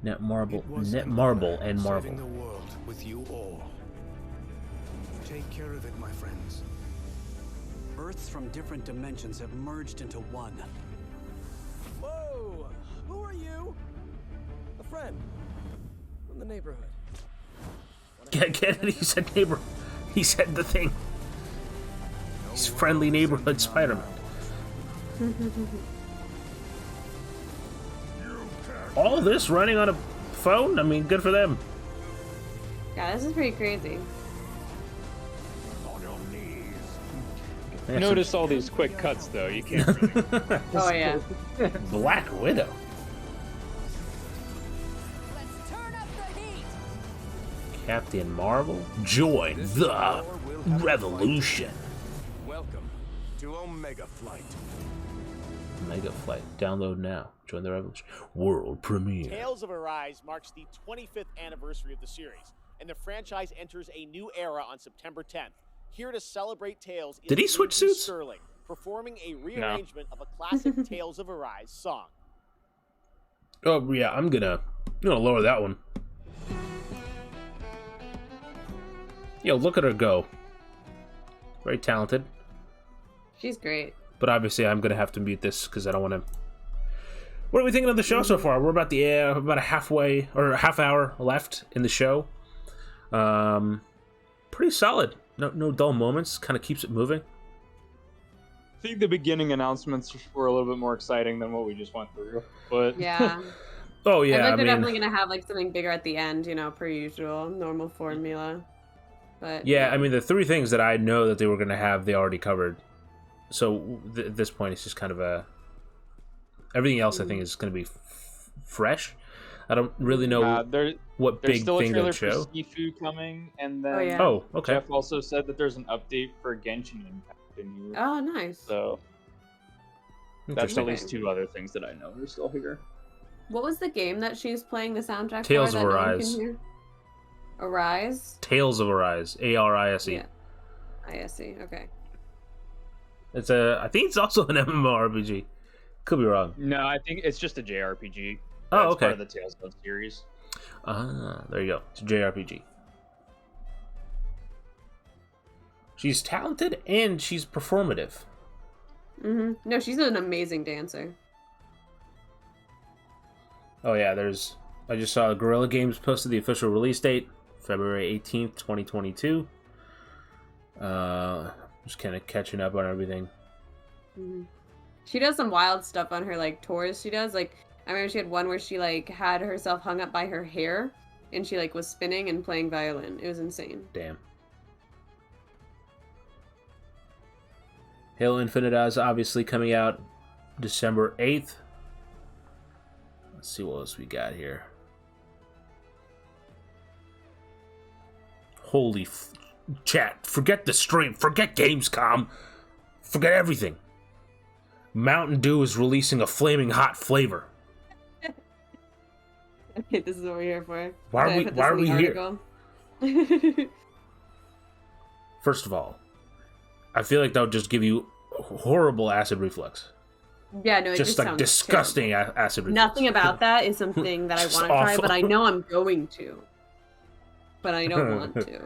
Netmarble and Marvel. Saving the world with you all. Take care of it, my friends. Earths from different dimensions have merged into one. Whoa! Who are you? A friend from the neighborhood. Get it? He said neighbor. He said the thing. He's friendly neighborhood Spider-Man. All this running on a phone? I mean, good for them. Yeah, this is pretty crazy. Notice all these quick cuts, though. You can't really... Oh, yeah. Black Widow. Captain Marvel, join the revolution. Welcome to Omega Flight. Omega Flight. Download now. Join the revolution. World premiere. Tales of Arise marks the 25th anniversary of the series, and the franchise enters a new era on September 10th. Here to celebrate Tales is Did he switch Andrew suits? Sterling, performing a rearrangement of a classic Tales of Arise song. Oh yeah, I'm gonna lower that one. Yo, look at her go. Very talented. She's great. But obviously, I'm gonna have to mute this because I don't want to. What are we thinking of the show so far? We're about a half hour left in the show. Pretty solid. No dull moments. Kind of keeps it moving. I think the beginning announcements were a little bit more exciting than what we just went through. But Yeah. Oh yeah, I feel like I they're mean, definitely gonna have like something bigger at the end, per usual, normal formula. But yeah, I mean the three things that I know that they were gonna have, they already covered. So at this point, it's just kind of everything else I think is going to be fresh. I don't really know what big still thing a trailer they'll show. for Sifu coming, and then Okay. Jeff also said that there's an update for Genshin Impact in here. Oh, nice. So that's at least two other things that I know are still here. What was the game that she's playing the soundtrack Tales for? of that no one Arise. can hear? Arise? Tales of Arise. Arise. Yeah. I-S-E. Okay. I think it's also an MMORPG. Could be wrong. No, I think it's just a JRPG. Oh, It's okay. part of the Tales of series. Ah, there you go. It's a JRPG. She's talented and she's performative. No, she's an amazing dancer. Oh yeah, I just saw Guerrilla Games posted the official release date, February 18th, 2022. Just kind of catching up on everything. She does some wild stuff on her like tours. She does I remember she had one where she had herself hung up by her hair, and she was spinning and playing violin. It was insane. Damn. Halo Infinite is obviously coming out December 8th. Let's see what else we got here. Holy chat, forget the stream, forget Gamescom, forget everything. Mountain Dew is releasing a flaming hot flavor. Okay, this is what we're here for. Why are we here? First of all, I feel like that would just give you horrible acid reflux. Yeah, no, it just like sounds disgusting acid reflux. Nothing about that is something that I want to try, but I know I'm going to. But I don't want to.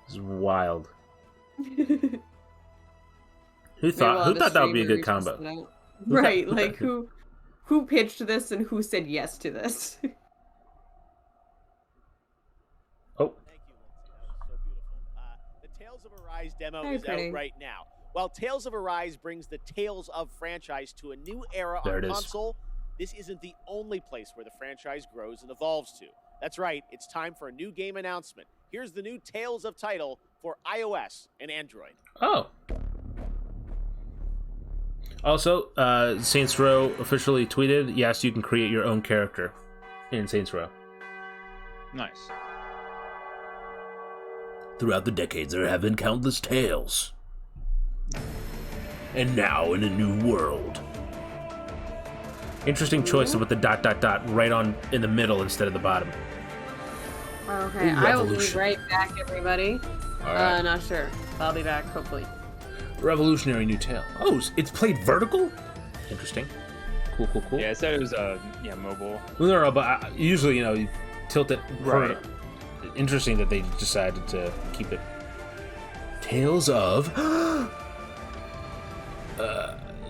It's wild. Who thought that would be a good combo? Right, who pitched this and who said yes to this? Oh. Thank you, Lindsay. That was so beautiful. The Tales of Arise demo is out right now. While Tales of Arise brings the Tales of franchise to a new era on console, this isn't the only place where the franchise grows and evolves to. That's right, it's time for a new game announcement. Here's the new Tales of title for iOS and Android. Oh. Also, Saints Row officially tweeted, yes, you can create your own character in Saints Row. Nice. Throughout the decades, there have been countless tales. And now, in a new world. Interesting choice to put the ... right on in the middle instead of the bottom. Okay, I will be right back, everybody. All right. Not sure. I'll be back, hopefully. Revolutionary new tale. Oh, it's played vertical? Interesting. Cool. Yeah, it said it was mobile. No, but usually, you tilt it. Right. Interesting that they decided to keep it. Tales of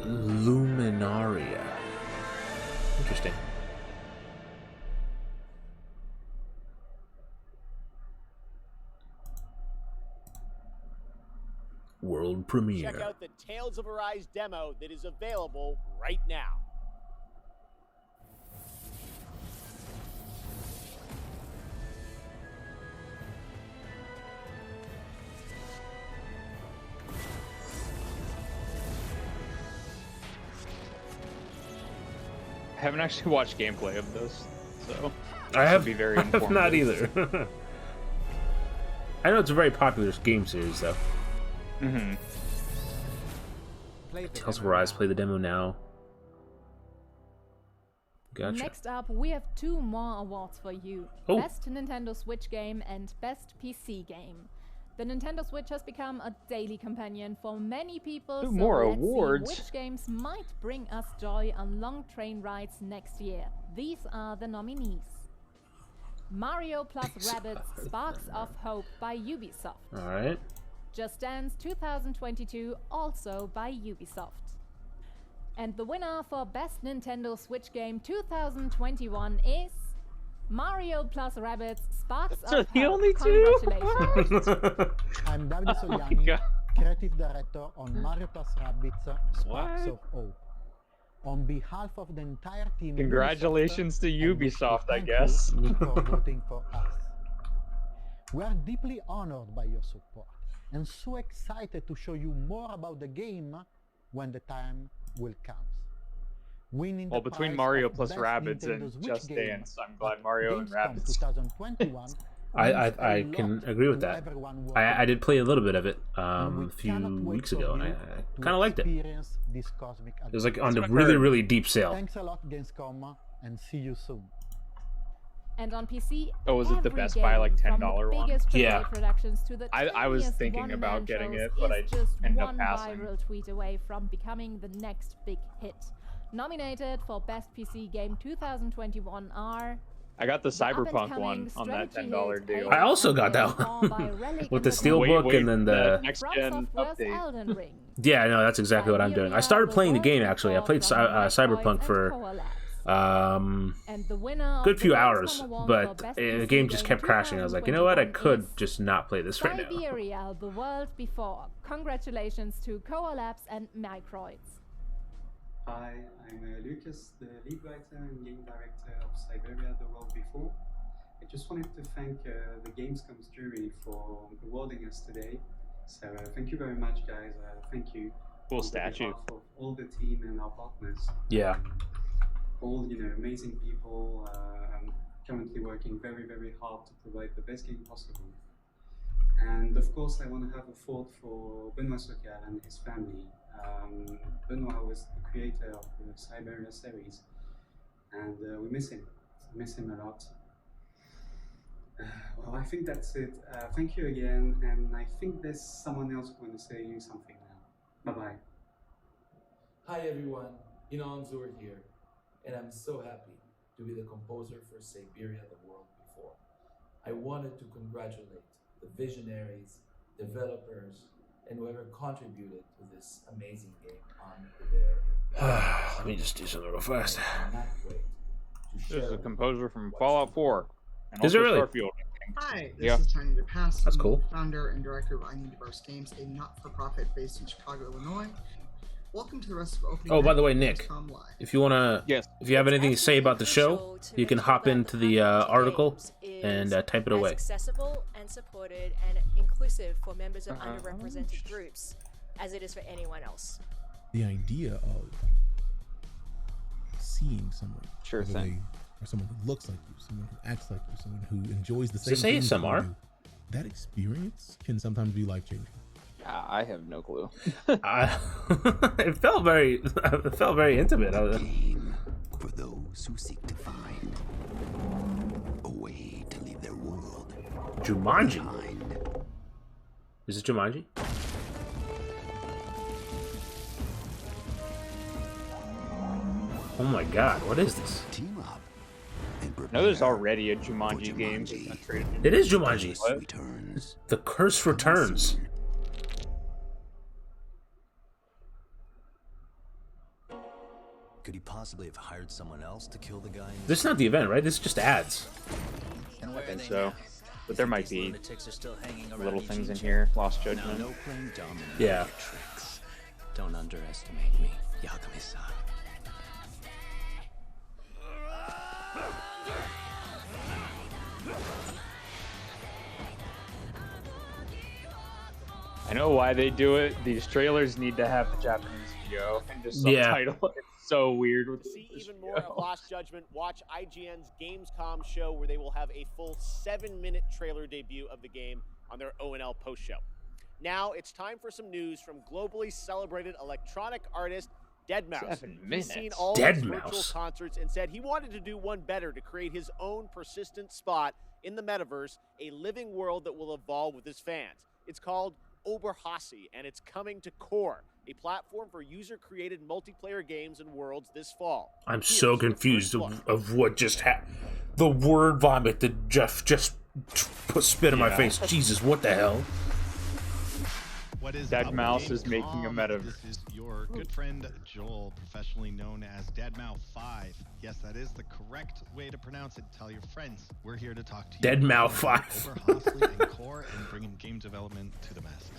Luminaria. Interesting. world premiere. Check out the Tales of Arise demo that is available right now. I haven't actually watched gameplay of this, so I have, be very I have not either. I know it's a very popular game series, though. Mm-hmm. Tales of Arise, play the demo now. Gotcha. Next up, we have 2 more awards for you. Oh. Best Nintendo Switch game and Best PC game. The Nintendo Switch has become a daily companion for many people, 2 so more let's awards. see which games might bring us joy on long train rides next year. These are the nominees. Mario plus Rabbids Sparks of Hope by Ubisoft. Alright. Just Dance 2022, also by Ubisoft. And the winner for Best Nintendo Switch Game 2021 is Mario plus Rabbids Sparks of Hope. The only 2? Congratulations. I'm Davide Sogliani, creative director on Mario plus Rabbids Sparks of Hope. On behalf of the entire team, Congratulations to Ubisoft, I thank guess. you for voting for us. We are deeply honored by your support and so excited to show you more about the game when the time will come. Winning Well, the between prize Mario of plus Best Rabbids Nintendo and Switch Just game Dance, I'm glad at Mario and Gamescom Rabbids. 2021 I can agree with that. I did play a little bit of it a few weeks ago, and I kind of liked it. It was like on the really, really deep sale. Thanks a lot, Gamescom, and see you soon. And on PC, Oh, was it the every Best Buy, like, game, from $10 the one? biggest AAA Yeah. productions to the I was tiniest thinking about one-man getting shows it, but is I just ended up one passing. viral tweet away from becoming the next big hit. Nominated for Best PC Game 2021 are I got the Cyberpunk up-and-coming one on that strategy $10 hit deal. I also got that one with the steelbook and then the. next From gen Software's update. Elden Ring. Yeah, no, that's exactly what I'm doing. I started playing the game actually. I played Cyberpunk for And the winner good of few the hours, Gamescom Award but for Best the PC game just kept crashing. I was like, you know what? I 2021 could just not play this right now. Siberia, the world before. Congratulations to Koa Labs and Microids. Hi, I'm Lucas, the lead writer and game director of Siberia, the world before. I just wanted to thank the Gamescom's jury for awarding us today. So thank you very much, guys. Thank you. Cool statue. On behalf of all the team and our partners. Yeah. All, amazing people currently working very, very hard to provide the best game possible. And of course, I want to have a thought for Benoit Sokal and his family. Benoit was the creator of the Siberia series, and we miss him. We miss him a lot. Well, I think that's it. Thank you again, and I think there's someone else going to say something now. Bye-bye. Hi everyone, Inan Zur here, and I'm so happy to be the composer for Siberia, the world before. I wanted to congratulate the visionaries, developers, and whoever contributed to this amazing game on their... Let me just do something real fast. This is a composer from Fallout 4. And Is it also really? Starfield. Hi, this Yeah. is Tiny DePass, That's cool. founder and director of I Need Diverse Games, a not-for-profit based in Chicago, Illinois. Welcome to the rest of opening. Oh, by the way, night Nick, Gamescom Live. if you wanna, if you have anything to say about the show, you can hop into the article and type it away. Accessible and supported and inclusive for members of underrepresented groups as it is for anyone else. The idea of seeing someone, sure thing, or someone who looks like you, someone who acts like you, someone who enjoys the Is same this things that you ASMR? do, that experience can sometimes be life changing. I have no clue. It felt very intimate. For those who seek to find a way to leave their world. Jumanji. Is it Jumanji? Oh my god, what is this? Team up. No, there's already a Jumanji game. It is Jumanji. Returns. The Curse Returns. Could he possibly have hired someone else to kill the guy? This is not the event, right? This is just ads. I think so. But there might be lunatics are still hanging around little things in Ijin-chan. here. Lost Judgment. Now, no playing dominant Yeah. tricks. Don't underestimate me, Yagami-san. I know why they do it. These trailers need to have the Japanese video and just Yeah. subtitle it. It's so weird with To see this even more video. of Lost Judgment, watch IGN's Gamescom show where they will have a full 7-minute trailer debut of the game on their ONL post show. Now it's time for some news from globally celebrated electronic artist Deadmau5. 7 He's seen minutes. all of his virtual Deadmau5. concerts and said he wanted to do one better to create his own persistent spot in the metaverse, a living world that will evolve with his fans. It's called Oberhassi, and it's coming to Core, a platform for user-created multiplayer games and worlds this fall. I'm Here's so your confused first look. of what just happened. The word vomit that Jeff just put spit in my Yeah. face. Jesus, what the hell? What is Deadmau5 up, is making a Gamescom? metaverse. This is your good friend Joel, professionally known as Deadmau5. Yes, that is the correct way to pronounce it. Tell your friends. We're here to talk to you. Deadmau5. Over Hostley and Core and bringing game development to the masses.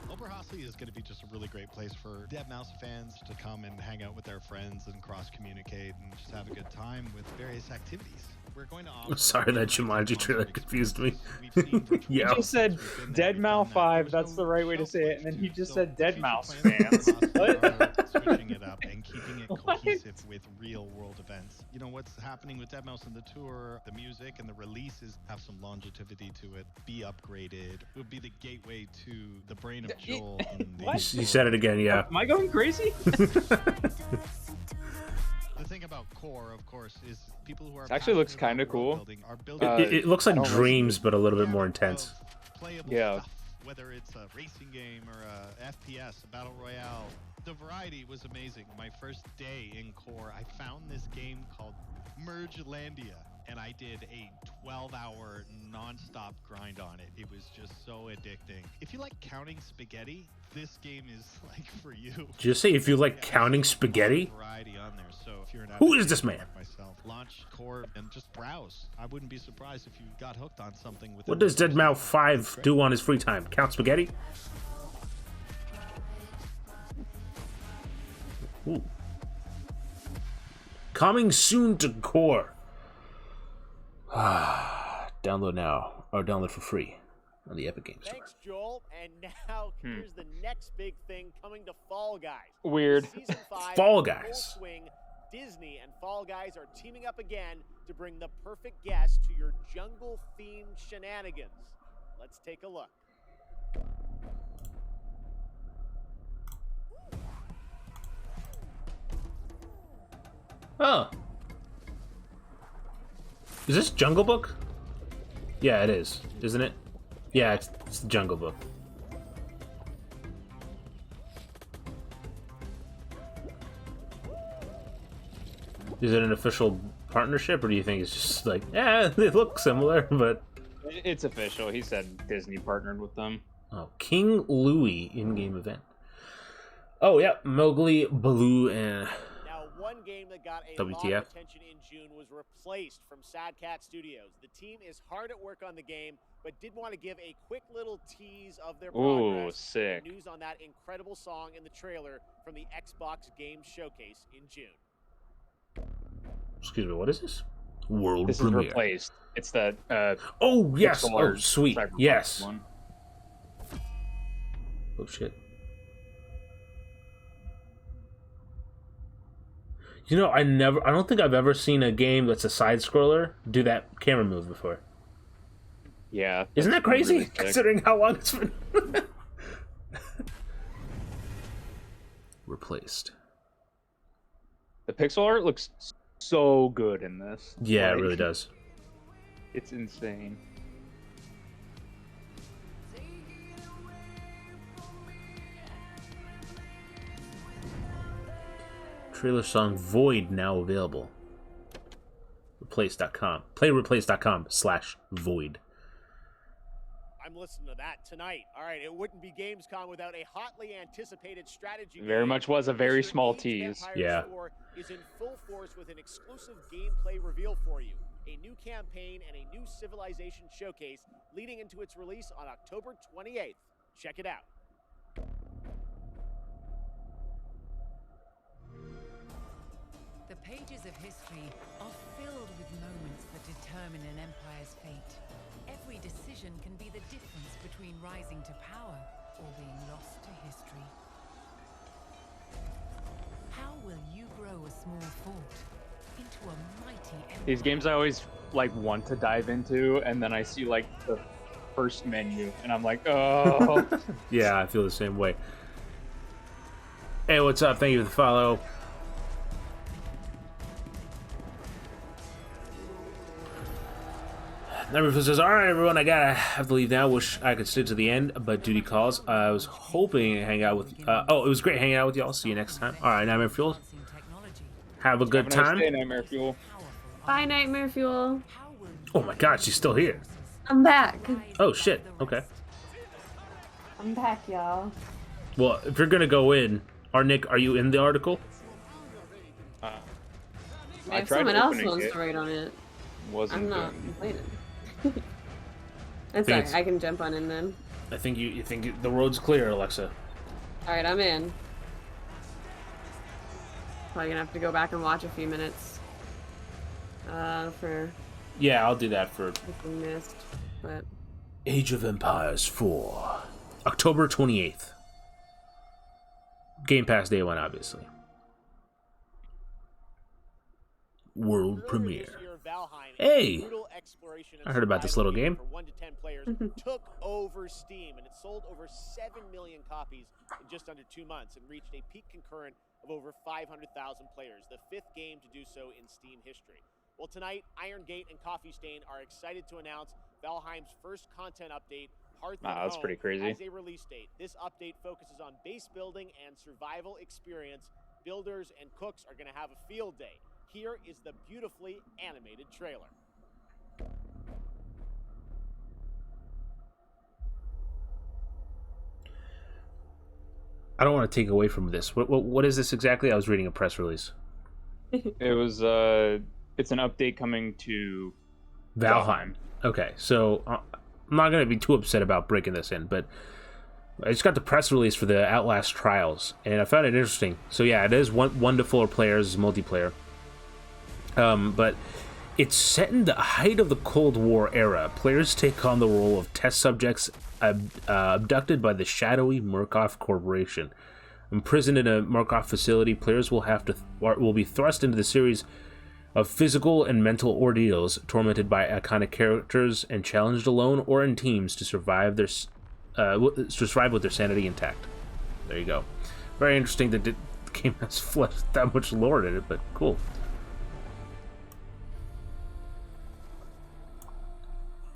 Oberhasli is going to be just a really great place for Deadmau5 fans to come and hang out with their friends and cross-communicate and just have a good time with various activities. We're going to offer... I'm sorry that Jumanji trailer confused me. He Yeah. just said Deadmau5, that's the right way to say it, and then he just said Deadmau5 fans. What? Switching it up and keeping it cohesive with real-world events. You know, what's happening with Deadmau5 in the tour, the music and the releases have some longevity to it, be upgraded, would be the gateway to the brain of Joel. In the What? You said it again, yeah. Am I going crazy? The thing about Core, of course, is people who are It actually looks passionate kind of about world cool. building are building It looks like almost- Dreams, but a little bit more intense. playable Yeah. stuff, whether it's a racing game or a FPS, a battle royale. The variety was amazing. My first day in Core, I found this game called Mergelandia, and I did a 12-hour non-stop grind on it. It was just so addicting. If you like counting spaghetti, this game is like for you. Did you say if you like counting spaghetti? Variety on there. So if you're an Who is advocate this man? like myself, launch Core and just browse. I wouldn't be surprised if you got hooked on something with What does Deadmau5 do on his free time? Count spaghetti? Ooh. Coming soon to Core. Download now, or download for free on the Epic Games Store. Thanks, Joel. And now here's the next big thing coming to Fall Guys. Weird. Season 5 Fall in full Guys. swing. Disney and Fall Guys are teaming up again to bring the perfect guest to your jungle-themed shenanigans. Let's take a look. Oh. Is this Jungle Book? Yeah, it is, isn't it? Yeah, it's the Jungle Book. Is it an official partnership, or do you think it's just like, yeah, they look similar, but... It's official. He said Disney partnered with them. Oh, King Louie in-game event. Oh, yeah, Mowgli, Baloo, and... Now, one game that got a lot WTF. of attention in June was replaced from Sad Cat Studios. The team is hard at work on the game, but did want to give a quick little tease of their progress. Ooh, sick. News on that incredible song in the trailer from the Xbox Game Showcase in June. Excuse me, what is this? World This is premiere. replaced. It's the Oh, yes! pixel Oh, art sweet. Cyberpunk Yes. one. Oh, shit. You know, I don't think I've ever seen a game that's a side-scroller do that camera move before. Yeah. Isn't that that's crazy, really sick. considering how long it's been? Replaced. The pixel art looks so good in this. Yeah, it Like, really does. It's insane. Trailer song Void now available. Replace.com. Playreplace.com/void. I'm listening to that tonight. All right, it wouldn't be Gamescom without a hotly anticipated strategy Very game. much was a very This year, small Age of tease. Empires Yeah. 4 is in full force with an exclusive gameplay reveal for you. a new campaign, and a new Civilization showcase leading into its release on October 28th. Check it out. The pages of history are filled with moments that determine an empire's fate. Every decision can be the difference between rising to power or being lost to history. How will you grow a small fort into a mighty empire? These games I always like want to dive into, and then I see like the first menu, and I'm like, oh. Yeah, I feel the same way. Hey, what's up? Thank you for the follow. Everyone says, "All right, everyone, I have to leave now. Wish I could stay to the end, but duty calls. I was hoping to hang out with. Oh, it was great hanging out with y'all. See you next time. All right, Nightmare Fuel. Have a good time. Nice day, Nightmare Fuel. Bye, Nightmare Fuel. Oh my God, she's still here. I'm back. Oh shit. Okay. I'm back, y'all. Well, if you're gonna go in, Nick, are you in the article? If someone else wants to write on it, I'm not complaining. That's alright, I can jump on in then. I think you think the road's clear, Alexa. Alright, I'm in. Probably gonna have to go back and watch a few minutes. For... Yeah, I'll do that for... missed, but... Age of Empires 4. October 28th. Game Pass Day 1, obviously. World premiere. Hey! I heard about this little game. For 1 to 10 players took over Steam, and it sold over 7 million copies in just under 2 months and reached a peak concurrent of over 500,000 players, the 5th game to do so in Steam history. Well, tonight, Iron Gate and Coffee Stain are excited to announce Valheim's first content update, Hearth and that's Home, pretty crazy. as a release date. This update focuses on base building and survival experience. Builders and cooks are going to have a field day. Here is the beautifully animated trailer. I don't want to take away from this. What is this exactly? I was reading a press release. It was it's an update coming to Valheim. Okay, so I'm not going to be too upset about breaking this in, but I just got the press release for the Outlast Trials, and I found it interesting. So yeah, it is 1 to 4 players, multiplayer. But it's set in the height of the Cold War era. Players take on the role of test subjects abducted by the shadowy Murkoff Corporation. Imprisoned in a Murkoff facility, players will be thrust into the series of physical and mental ordeals, tormented by iconic characters, and challenged alone or in teams to survive with their sanity intact. There you go. Very interesting that the game has that much lore in it, but cool.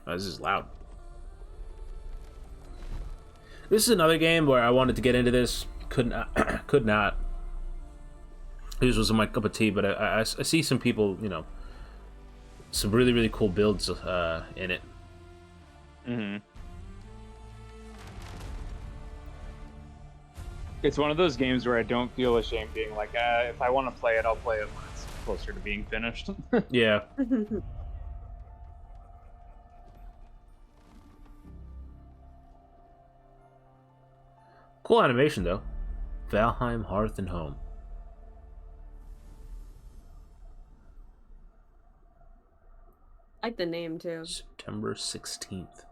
Oh, this is loud. This is another game where I wanted to get into this. Could not. This wasn't my cup of tea, but I see some people, some really, really cool builds in it. Mm-hmm. It's one of those games where I don't feel ashamed being like, if I want to play it, I'll play it when it's closer to being finished. Yeah. Cool animation, though. Valheim, Hearth and Home. I like the name, too. September 16th.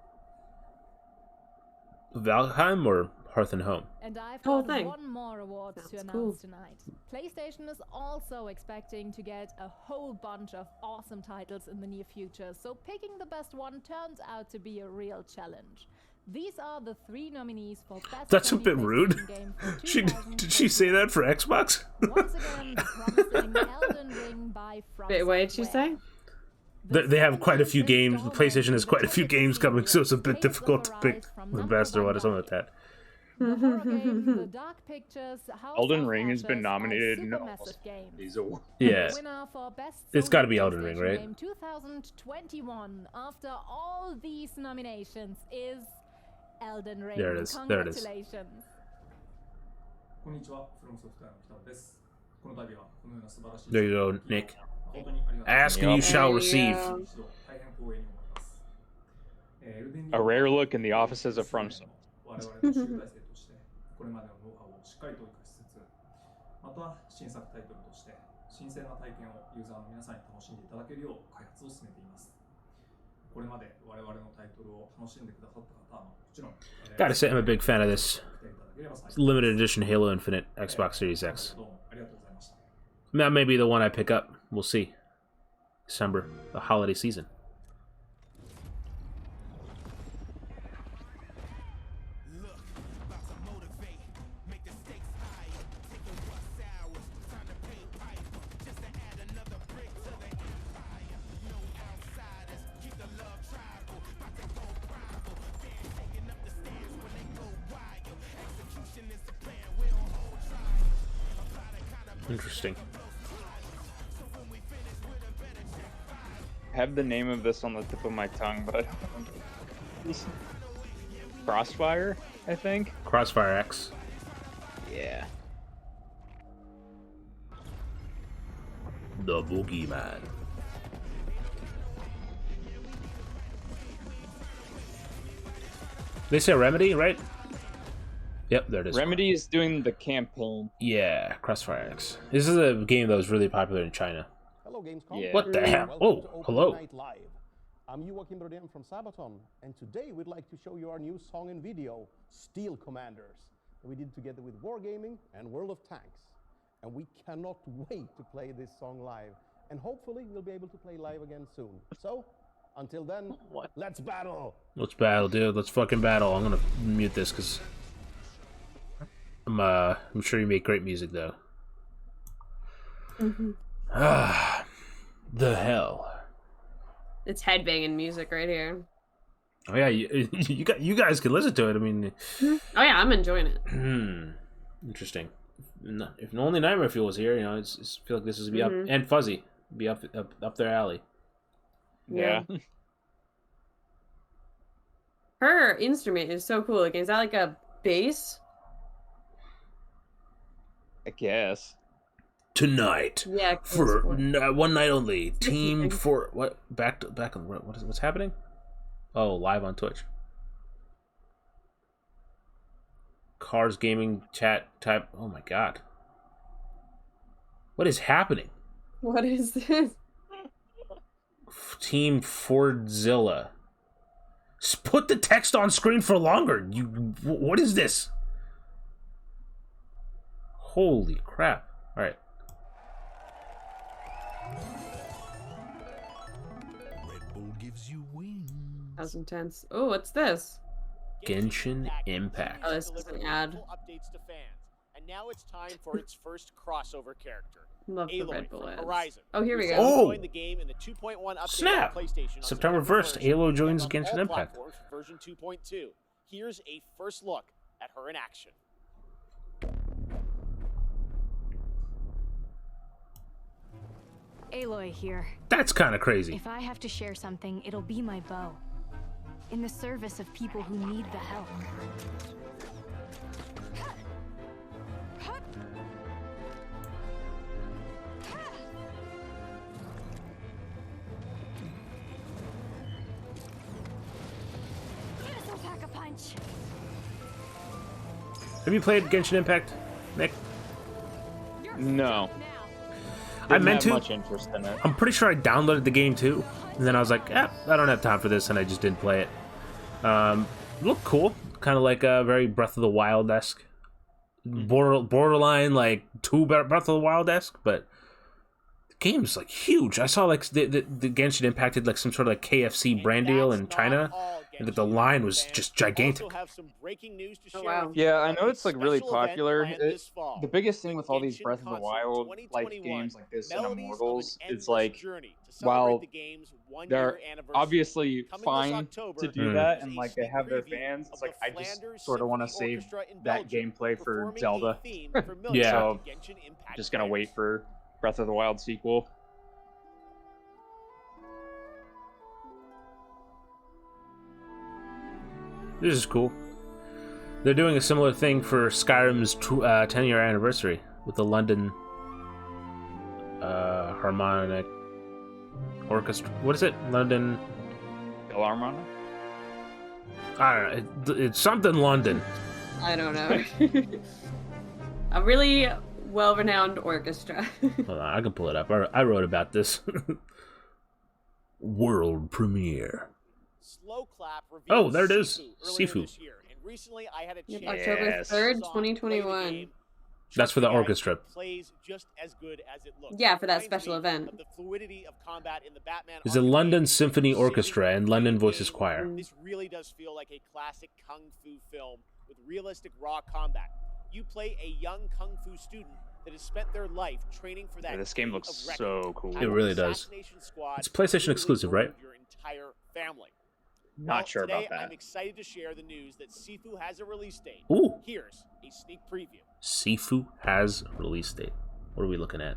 Valheim or Hearth and Home? And I've Whole got thing. one more award to announce cool. tonight. PlayStation is also expecting to get a whole bunch of awesome titles in the near future, so picking the best one turns out to be a real challenge. These are the 3 nominees for Best That's a Indie bit rude. PlayStation Game for Did she say that for Xbox? Once again, the promising Elden Ring by From Wait, what did she Software. say? They have quite a few games. The PlayStation has quite a few games coming, so it's a bit difficult to pick the best or what or something like that. The horror game, The Dark Pictures, House Elden of Ring has Ashes been by nominated in Supermassive almost Games. these awards. Yeah. The winner for Best It's Sony gotta be Elden Ring, PlayStation right? Game 2021, after all these nominations, is Elden Ring. There it is. There it is. Congratulations. こんにちは、フロムソフトウェアの北野です。この度はこのような素晴らしい There you go, Nick. Ask and you Yup. shall receive. A rare look in the offices of FromSoft. これまでのノウハウをしっかりと活かしつつ、また新作タイトルとして新鮮な体験をユーザーの皆さんに楽しんでいただけるよう開発を進めています。これまで我々のタイトルを楽しんでくださった方はもちろん Gotta say, I'm a big fan of this limited edition Halo Infinite Xbox Series X. That may be the one I pick up. We'll see. December, the holiday season. Interesting. I have the name of this on the tip of my tongue, but I don't know. Crossfire, I think? Crossfire X. Yeah. The Boogeyman. They say Remedy, right? Yep, there it is. Remedy is doing the campaign. Yeah, Crossfire X. This is a game that was really popular in China. Hello, Gamescom. Yeah. What the hell? Oh, hello. Night Live. I'm Joachim Brodin from Sabaton, and today we'd like to show you our new song and video, Steel Commanders, that we did together with Wargaming and World of Tanks. And we cannot wait to play this song live, and hopefully we'll be able to play live again soon. So, until then, let's battle! Let's battle, dude. Let's fucking battle. I'm gonna mute this because I'm sure you make great music though. Ah, the hell. It's headbanging music right here. Oh yeah, you guys can listen to it. I mean, Oh yeah, I'm enjoying it. Interesting. If only Nightmare Fuel was here, you know, I feel like this is be up and Fuzzy be up their alley. Yeah. Her instrument is so cool. Like, is that like a bass? I guess. Tonight, Yeah, for one night only, Team for what? Back on what's happening? Oh, live on Twitch. Cars gaming chat type. Oh my god, what is happening? What is this? Team Fordzilla. Put the text on screen for longer. What is this? Holy crap! All right. That was intense. Oh, what's this? Genshin Impact. Oh, this is an ad. Updates to fans. And now it's time for its first crossover character. Love the Aloy Red Bull from ads. Horizon. Oh, here we go. Oh! Join the game in the 2.1 update Snap! on PlayStation on September 1st, Aloy joins on Genshin all Impact. platforms for version 2.2. Here's a first look at her in action. Aloy here. That's kind of crazy. If I have to share something, it'll be my bow. In the service of people who need the help. Pack a punch. Have you played Genshin Impact, Nick? No. I meant to. Much interest in it. I'm pretty sure I downloaded the game too, and then I was like, I don't have time for this, and I just didn't play it. Looked cool, kind of like a very Breath of the Wild-esque, borderline like Breath of the Wild-esque, but the game's like huge. I saw like the Genshin Impact had like some sort of like KFC brand deal in China, and that the line was just gigantic. Oh, wow. Yeah, I know it's like really popular. The biggest thing with all these Breath of the Wild like games like this and Immortals is like, while they're obviously fine to do that and like they have their fans, it's like I just sort of want to save that gameplay for Zelda. Yeah. So just gonna wait for Breath of the Wild sequel. This is cool. They're doing a similar thing for Skyrim's 10-year anniversary with the London Harmonic Orchestra. What is it? London. Philharmonic? I don't know. It's something London. I don't know. A really well-renowned orchestra. Hold on, I can pull it up. I wrote about this. World premiere. Slow Clap Oh, there it is. Sifu. Sifu. And recently I had a chance October 3rd, 2021. That's for the orchestra. Plays just as good as it looks. Yeah, for that special event. Of the fluidity of combat in the Batman It's the London Symphony Orchestra and London Voices Choir. This really does feel like a classic kung fu film with realistic raw combat. You play a young kung fu student that has spent their life training for that. Yeah, this game looks so cool. It really does. It's PlayStation exclusive, right? Your entire family. Not sure today, about that. I'm excited to share the news that Sifu has a release date. Ooh. Here's a sneak preview. Sifu has a release date. What are we looking at?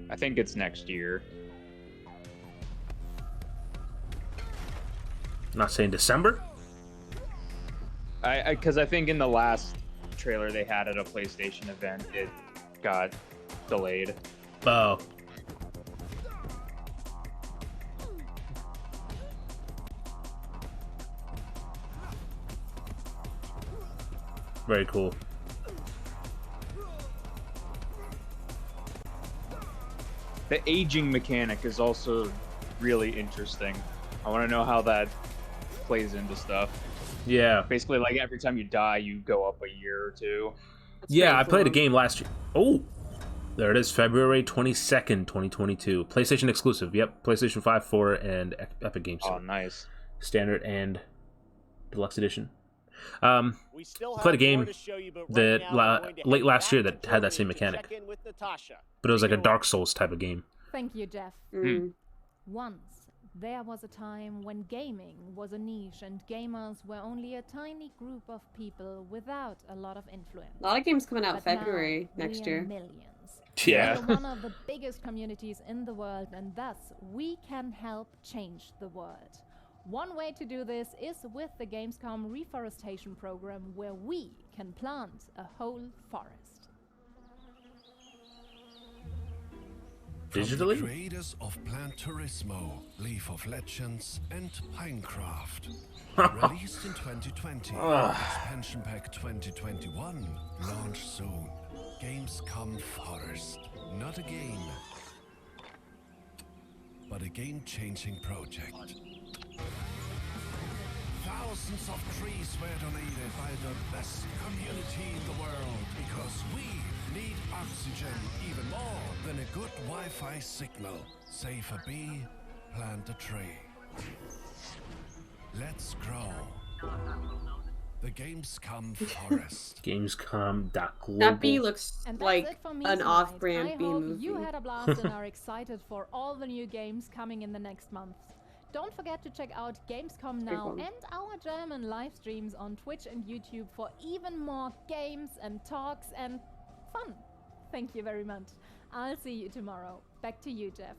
I think it's next year. Not saying December? Because I think in the last trailer they had at a PlayStation event, it got delayed. Oh. Very cool. The aging mechanic is also really interesting. I want to know how that plays into stuff. Yeah. Basically, like every time you die, you go up a year or two. Yeah, I played a game last year. Oh, there it is, February 22nd, 2022. PlayStation exclusive. Yep, PlayStation 5, 4, and Epic Games Store. Oh, nice. Standard and Deluxe Edition. We still played a game to show you, but that right now, we're going to late head last back year to that had that Germany same to mechanic. check in with Natasha. But it was like a Dark Souls type of game. Thank you, Jeff. Mm. Once, there was a time when gaming was a niche and gamers were only a tiny group of people without a lot of influence. A lot of games coming out But February now, next we are year. Millions. Yeah. We are one of the biggest communities in the world, and thus we can help change the world. One way to do this is with the Gamescom reforestation program, where we can plant a whole forest. Digitally? From the creators of Plant Turismo, Leaf of Legends, and Pinecraft. Released in 2020, Expansion Pack 2021, launch soon. Gamescom Forest. Not a game, but a game-changing project. Thousands of trees were donated by the best community in the world because we need oxygen even more than a good Wi-Fi signal. Save a bee, plant a tree. Let's grow. The Gamescom Forest. Gamescom.global. That bee looks And that's like it for me an tonight. off-brand I bee hope movie. you had a blast and are excited for all the new games coming in the next month. Don't forget to check out Gamescom now fun. and our German live streams on Twitch and YouTube for even more games and talks and fun. Thank you very much. I'll see you tomorrow. Back to you, Jeff.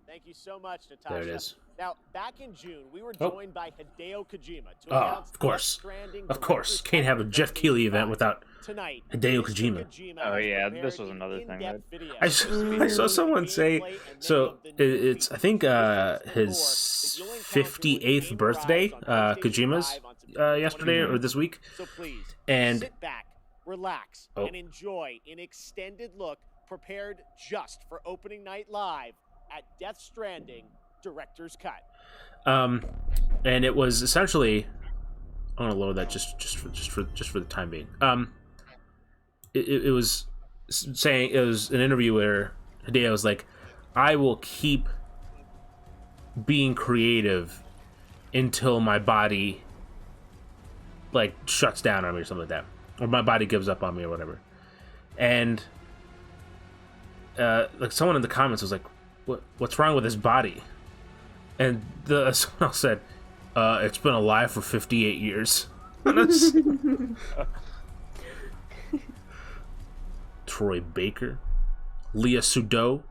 Thank you so much, Natasha. There it is. Now, back in June, we were Oh. joined by Hideo Kojima to Oh, announce of course. Death Stranding Of course. Director's Can't have a Cut Jeff Keighley event without Tonight, Hideo Mr. Kojima. Oh has yeah, prepared this was an another thing that in-depth video I saw someone say, so it's I think his 58th birthday, Kojima's, yesterday or this week. So please, And sit back, relax, Oh. and enjoy an extended look prepared just for opening night live at Death Stranding Director's Cut. and it was essentially, I'm gonna lower that just for the time being. It was saying, it was an interview where Hideo was like, I will keep being creative until my body like shuts down on me or something like that, or my body gives up on me or whatever. And like someone in the comments was like, what's wrong with his body? And someone else said, it's been alive for 58 years. Troy Baker, Leah Sudol.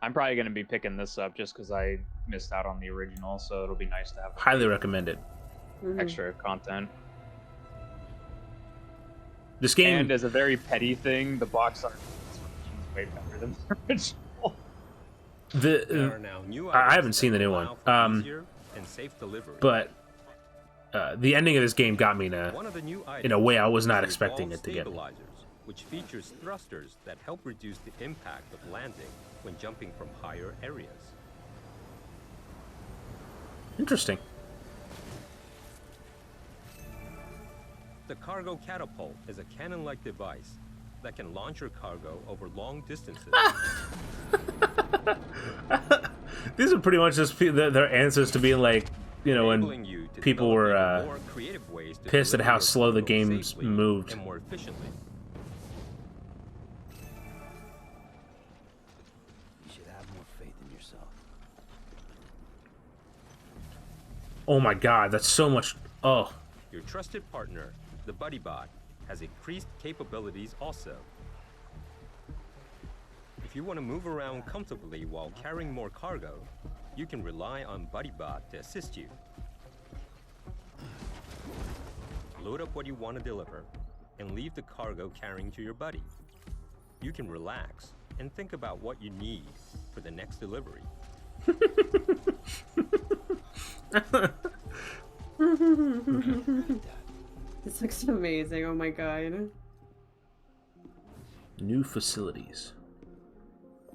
I'm probably going to be picking this up just because I missed out on the original, so it'll be nice to have Highly recommend it. extra content. This game, And as a very petty thing, the box art is way better than the original. There are now new I items haven't seen the that new allow one, for easier and safe delivery. but the ending of this game got me One of the new in a way I was items not is expecting evolved it to get me. stabilizers, which features thrusters that help reduce the impact of landing when jumping from higher areas. Interesting. The cargo catapult is a cannon-like device that can launch your cargo over long distances. These are pretty much just their answers to being like, you know, enabling when you to people develop were even more creative ways to pissed at deliver how your slow the cargo games safely moved. and more efficiently. You should have more faith in yourself. Oh my god, that's so much. Oh. Your trusted partner, the BuddyBot, has increased capabilities also. If you want to move around comfortably while carrying more cargo, you can rely on BuddyBot to assist you. Load up what you want to deliver and leave the cargo carrying to your buddy. You can relax and think about what you need for the next delivery. This looks amazing. Oh my god. New facilities.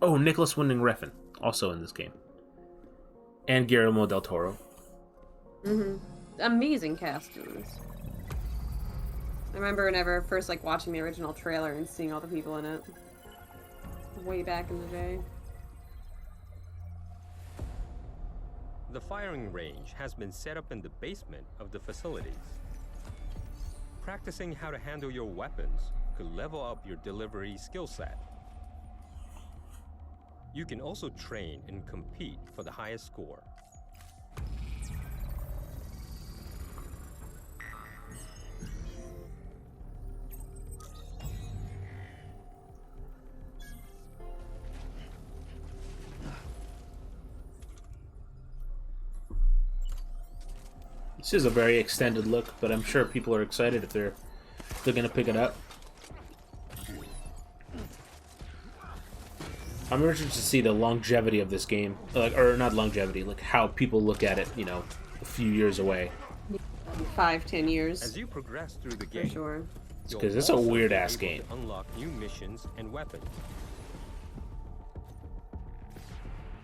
Oh, Nicholas Winding Refn, also in this game. And Guillermo del Toro. Amazing costumes. I remember whenever first like watching the original trailer and seeing all the people in it. Way back in the day. The firing range has been set up in the basement of the facilities. Practicing how to handle your weapons could level up your delivery skill set. You can also train and compete for the highest score. This is a very extended look, but I'm sure people are excited if they're gonna pick it up. I'm interested to see the longevity of this game, like, or not longevity, like how people look at it, you know, a few years away. 5-10 years. As you progress through the game, for sure. Because it's a weird ass be able game. to unlock new missions and weapons.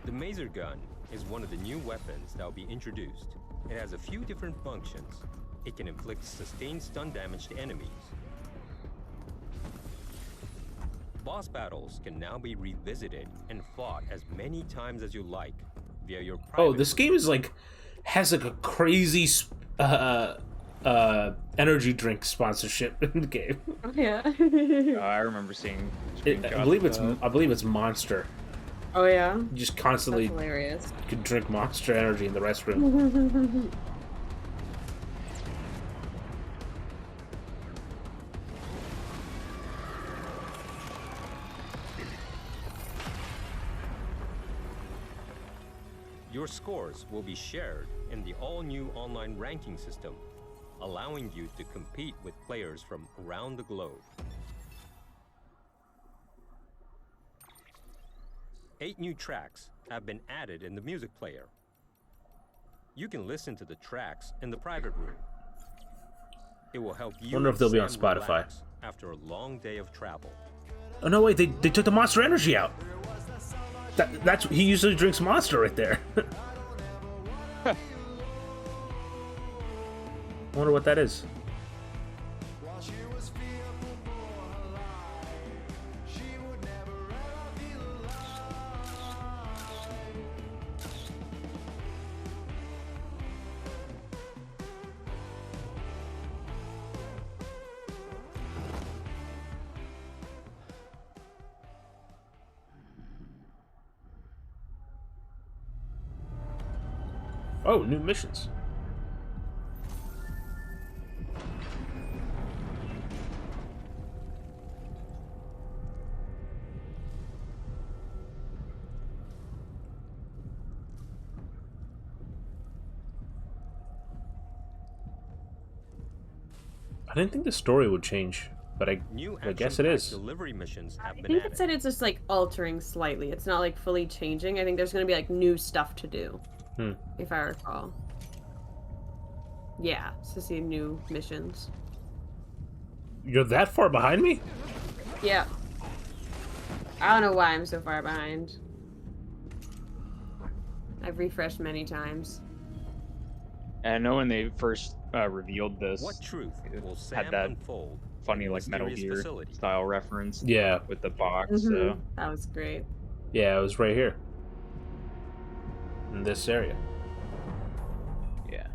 The Maser gun is one of the new weapons that will be introduced. It has a few different functions. It can inflict sustained stun damage to enemies. Boss battles can now be revisited and fought as many times as you like via your private. Oh, this game is like has like a crazy energy drink sponsorship in the game. Oh, yeah. I remember seeing. I believe it's Monster. Oh yeah. You just constantly That's hilarious. could drink Monster Energy in the restroom. Your scores will be shared in the all-new online ranking system, allowing you to compete with players from around the globe. 8 new tracks have been added in the music player. You can listen to the tracks in the private room. It will help you. Wonder if they'll be on zen Spotify. relax after a long day of travel. Oh no, wait! They took the Monster Energy out. That's he usually drinks Monster right there. Wonder what that is. Oh, new missions. I didn't think the story would change but I guess it is. Delivery missions have I been think added. it said it's just like altering slightly. It's not like fully changing. I think there's gonna be like new stuff to do, if I recall. Yeah, it's to see new missions. You're that far behind me? Yeah. I don't know why I'm so far behind. I've refreshed many times. And I know when they first revealed this, What truth will it Sam had that unfold funny in like Metal mysterious Gear facility? style reference. Yeah. With the box. So That was great. Yeah, it was right here. In this area. yeah.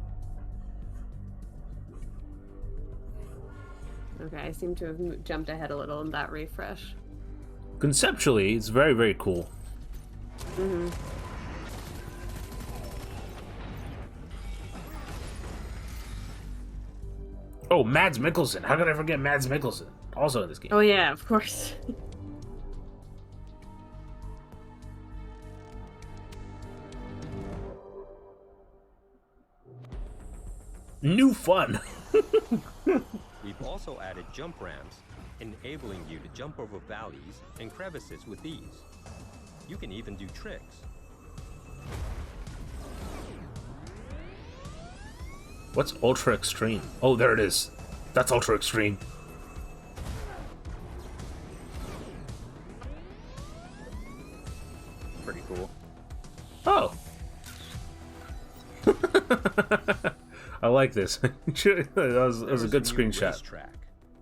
Okay, I seem to have jumped ahead a little in that refresh. Conceptually, it's very, very cool. Oh, Mads Mikkelsen. How could I forget Mads Mikkelsen? Also in this game. Oh yeah, of course. New fun. We've also added jump ramps, enabling you to jump over valleys and crevices with ease. You can even do tricks. What's Ultra Extreme? Oh, there it is. That's Ultra Extreme. Pretty cool. Oh. I like this. that was a good There's new screenshot. racetrack.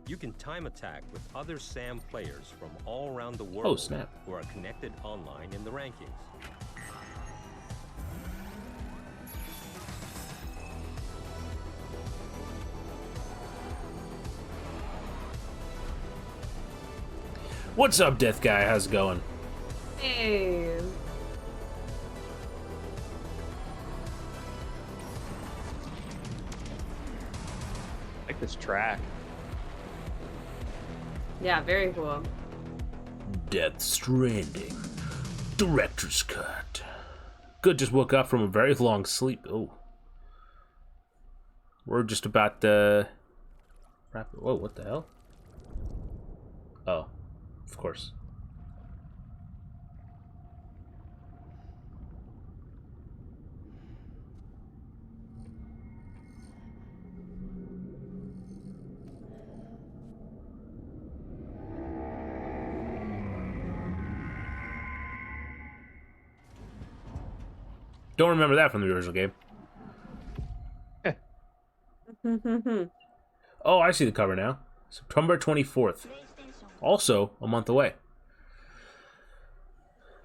You can time attack with other SAM players from all around the world snap. who are connected online in the rankings. What's up, Death Guy? How's it going? Hey. I like this track. Yeah, very cool. Death Stranding. Director's Cut. Good, just woke up from a very long sleep. Oh. We're just about to... Whoa, what the hell? Oh, of course. Don't remember that from the original game. Oh, I see the cover now. September 24th. Also a month away.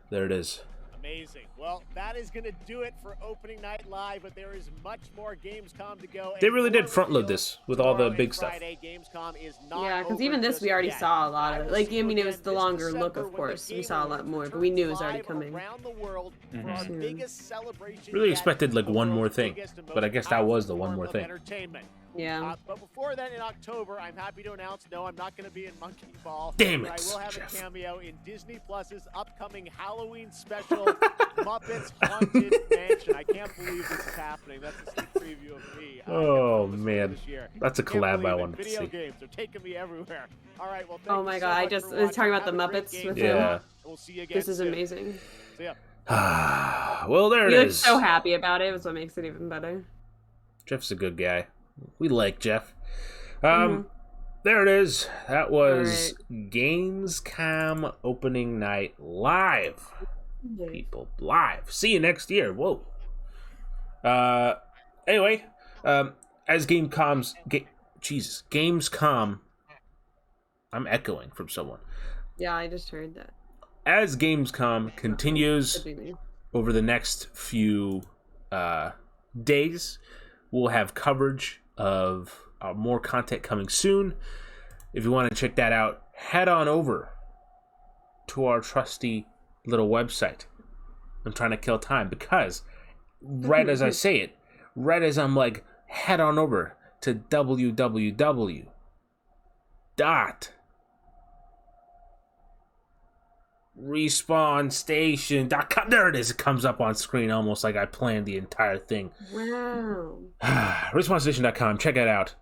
There it is. Amazing. Well, that is going to do it for opening night live, but there is much more Gamescom to go. They really did front load this with all the big stuff. Friday, Gamescom is not Yeah, because over even this just we already yet. saw a lot of it. Like, I mean, it was the This longer look, December of when the course. We Game saw a lot Awards more, but we knew it was already live coming. around the world for our biggest celebration Really yet, expected like the one more world's thing, biggest and but I most guess that was the powerful one more form of thing. entertainment. Yeah. But before then, in October, I'm happy to announce, no, I'm not going to be in Monkey Ball. Damn but it, I will have Jeff. a cameo in Disney Plus's upcoming Halloween special, Muppets Haunted Mansion. I can't believe this is happening. That's a sneak preview of me. Oh this man, this year. that's a Can't collab I believe it. wanted to Video see. games are taking me everywhere. All right, well, thank Oh my you god, so I much just for was talking about the watching. Have a great Muppets game with tomorrow, Yeah. and We'll see you again This is soon. amazing. See ya. Well, there it You look is. so happy about it. It's what makes it even better. Jeff's a good guy. We like Jeff. There it is. That was Gamescom opening night live. People, live. See you next year. Whoa. Anyway, as Gamescom. I'm echoing from someone. Yeah, I just heard that. As Gamescom continues Could be me. over the next few days, we'll have coverage of more content coming soon. If you want to check that out, head on over to our trusty little website. I'm trying to kill time because right as I say it, right as I'm like, head on over to www.respawnstation.com. There it is. It comes up on screen almost like I planned the entire thing. Wow. Respawnstation.com. Check it out.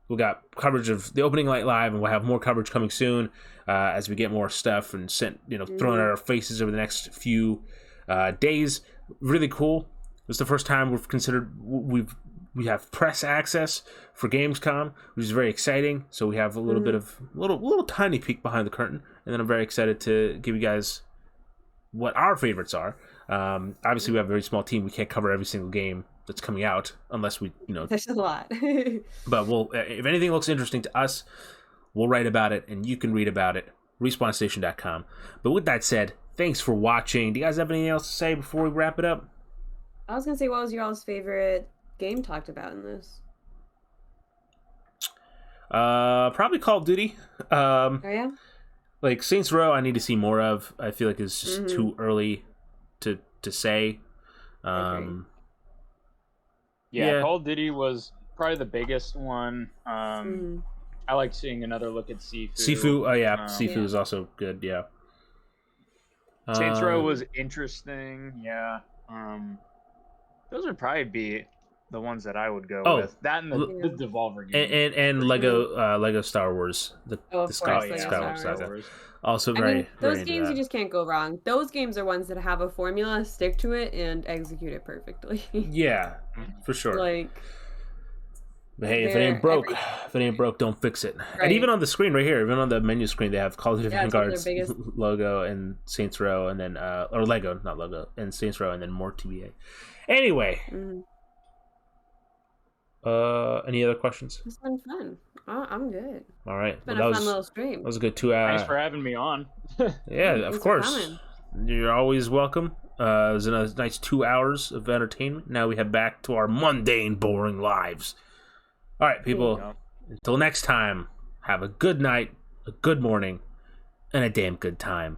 we got coverage of the opening night live, and we'll have more coverage coming soon as we get more stuff and thrown at our faces over the next few days. Really cool. It's the first time we have press access for Gamescom, which is very exciting. So we have a little bit of little tiny peek behind the curtain, and then I'm very excited to give you guys what our favorites are. Obviously, we have a very small team. We can't cover every single game that's coming out unless we, There's a lot. But if anything looks interesting to us, we'll write about it, and you can read about it. RespawnStation.com. But with that said, thanks for watching. Do you guys have anything else to say before we wrap it up? I was gonna say, what was your all's favorite game talked about in this? Probably Call of Duty. Oh yeah. Like Saints Row, I need to see more of. I feel like it's just too early to say. Yeah, Call of Duty was probably the biggest one. I like seeing another look at Sifu. Sifu, oh yeah, Sifu is also good. Yeah. Saints Row was interesting. Yeah. Those would probably be the ones that I would go with. That and the Devolver game. And Lego Star Wars. The Skywalker Saga. Also very those very games you just can't go wrong. Those games are ones that have a formula, stick to it, and execute it perfectly. Yeah, for sure. But hey, if it ain't broke, don't fix it. Right. And even on the screen right here, even on the menu screen, they have Call of Duty Vanguard's logo and Saints Row, and then or Lego, not logo, and Saints Row, and then more TBA. Anyway, any other questions? It's been fun. I'm good. All right, it's been a fun little stream. That was a good 2 hours. Thanks for having me on. Yeah, of course. You're always welcome. It was a nice 2 hours of entertainment. Now we head back to our mundane, boring lives. All right, people. Until next time, have a good night, a good morning, and a damn good time.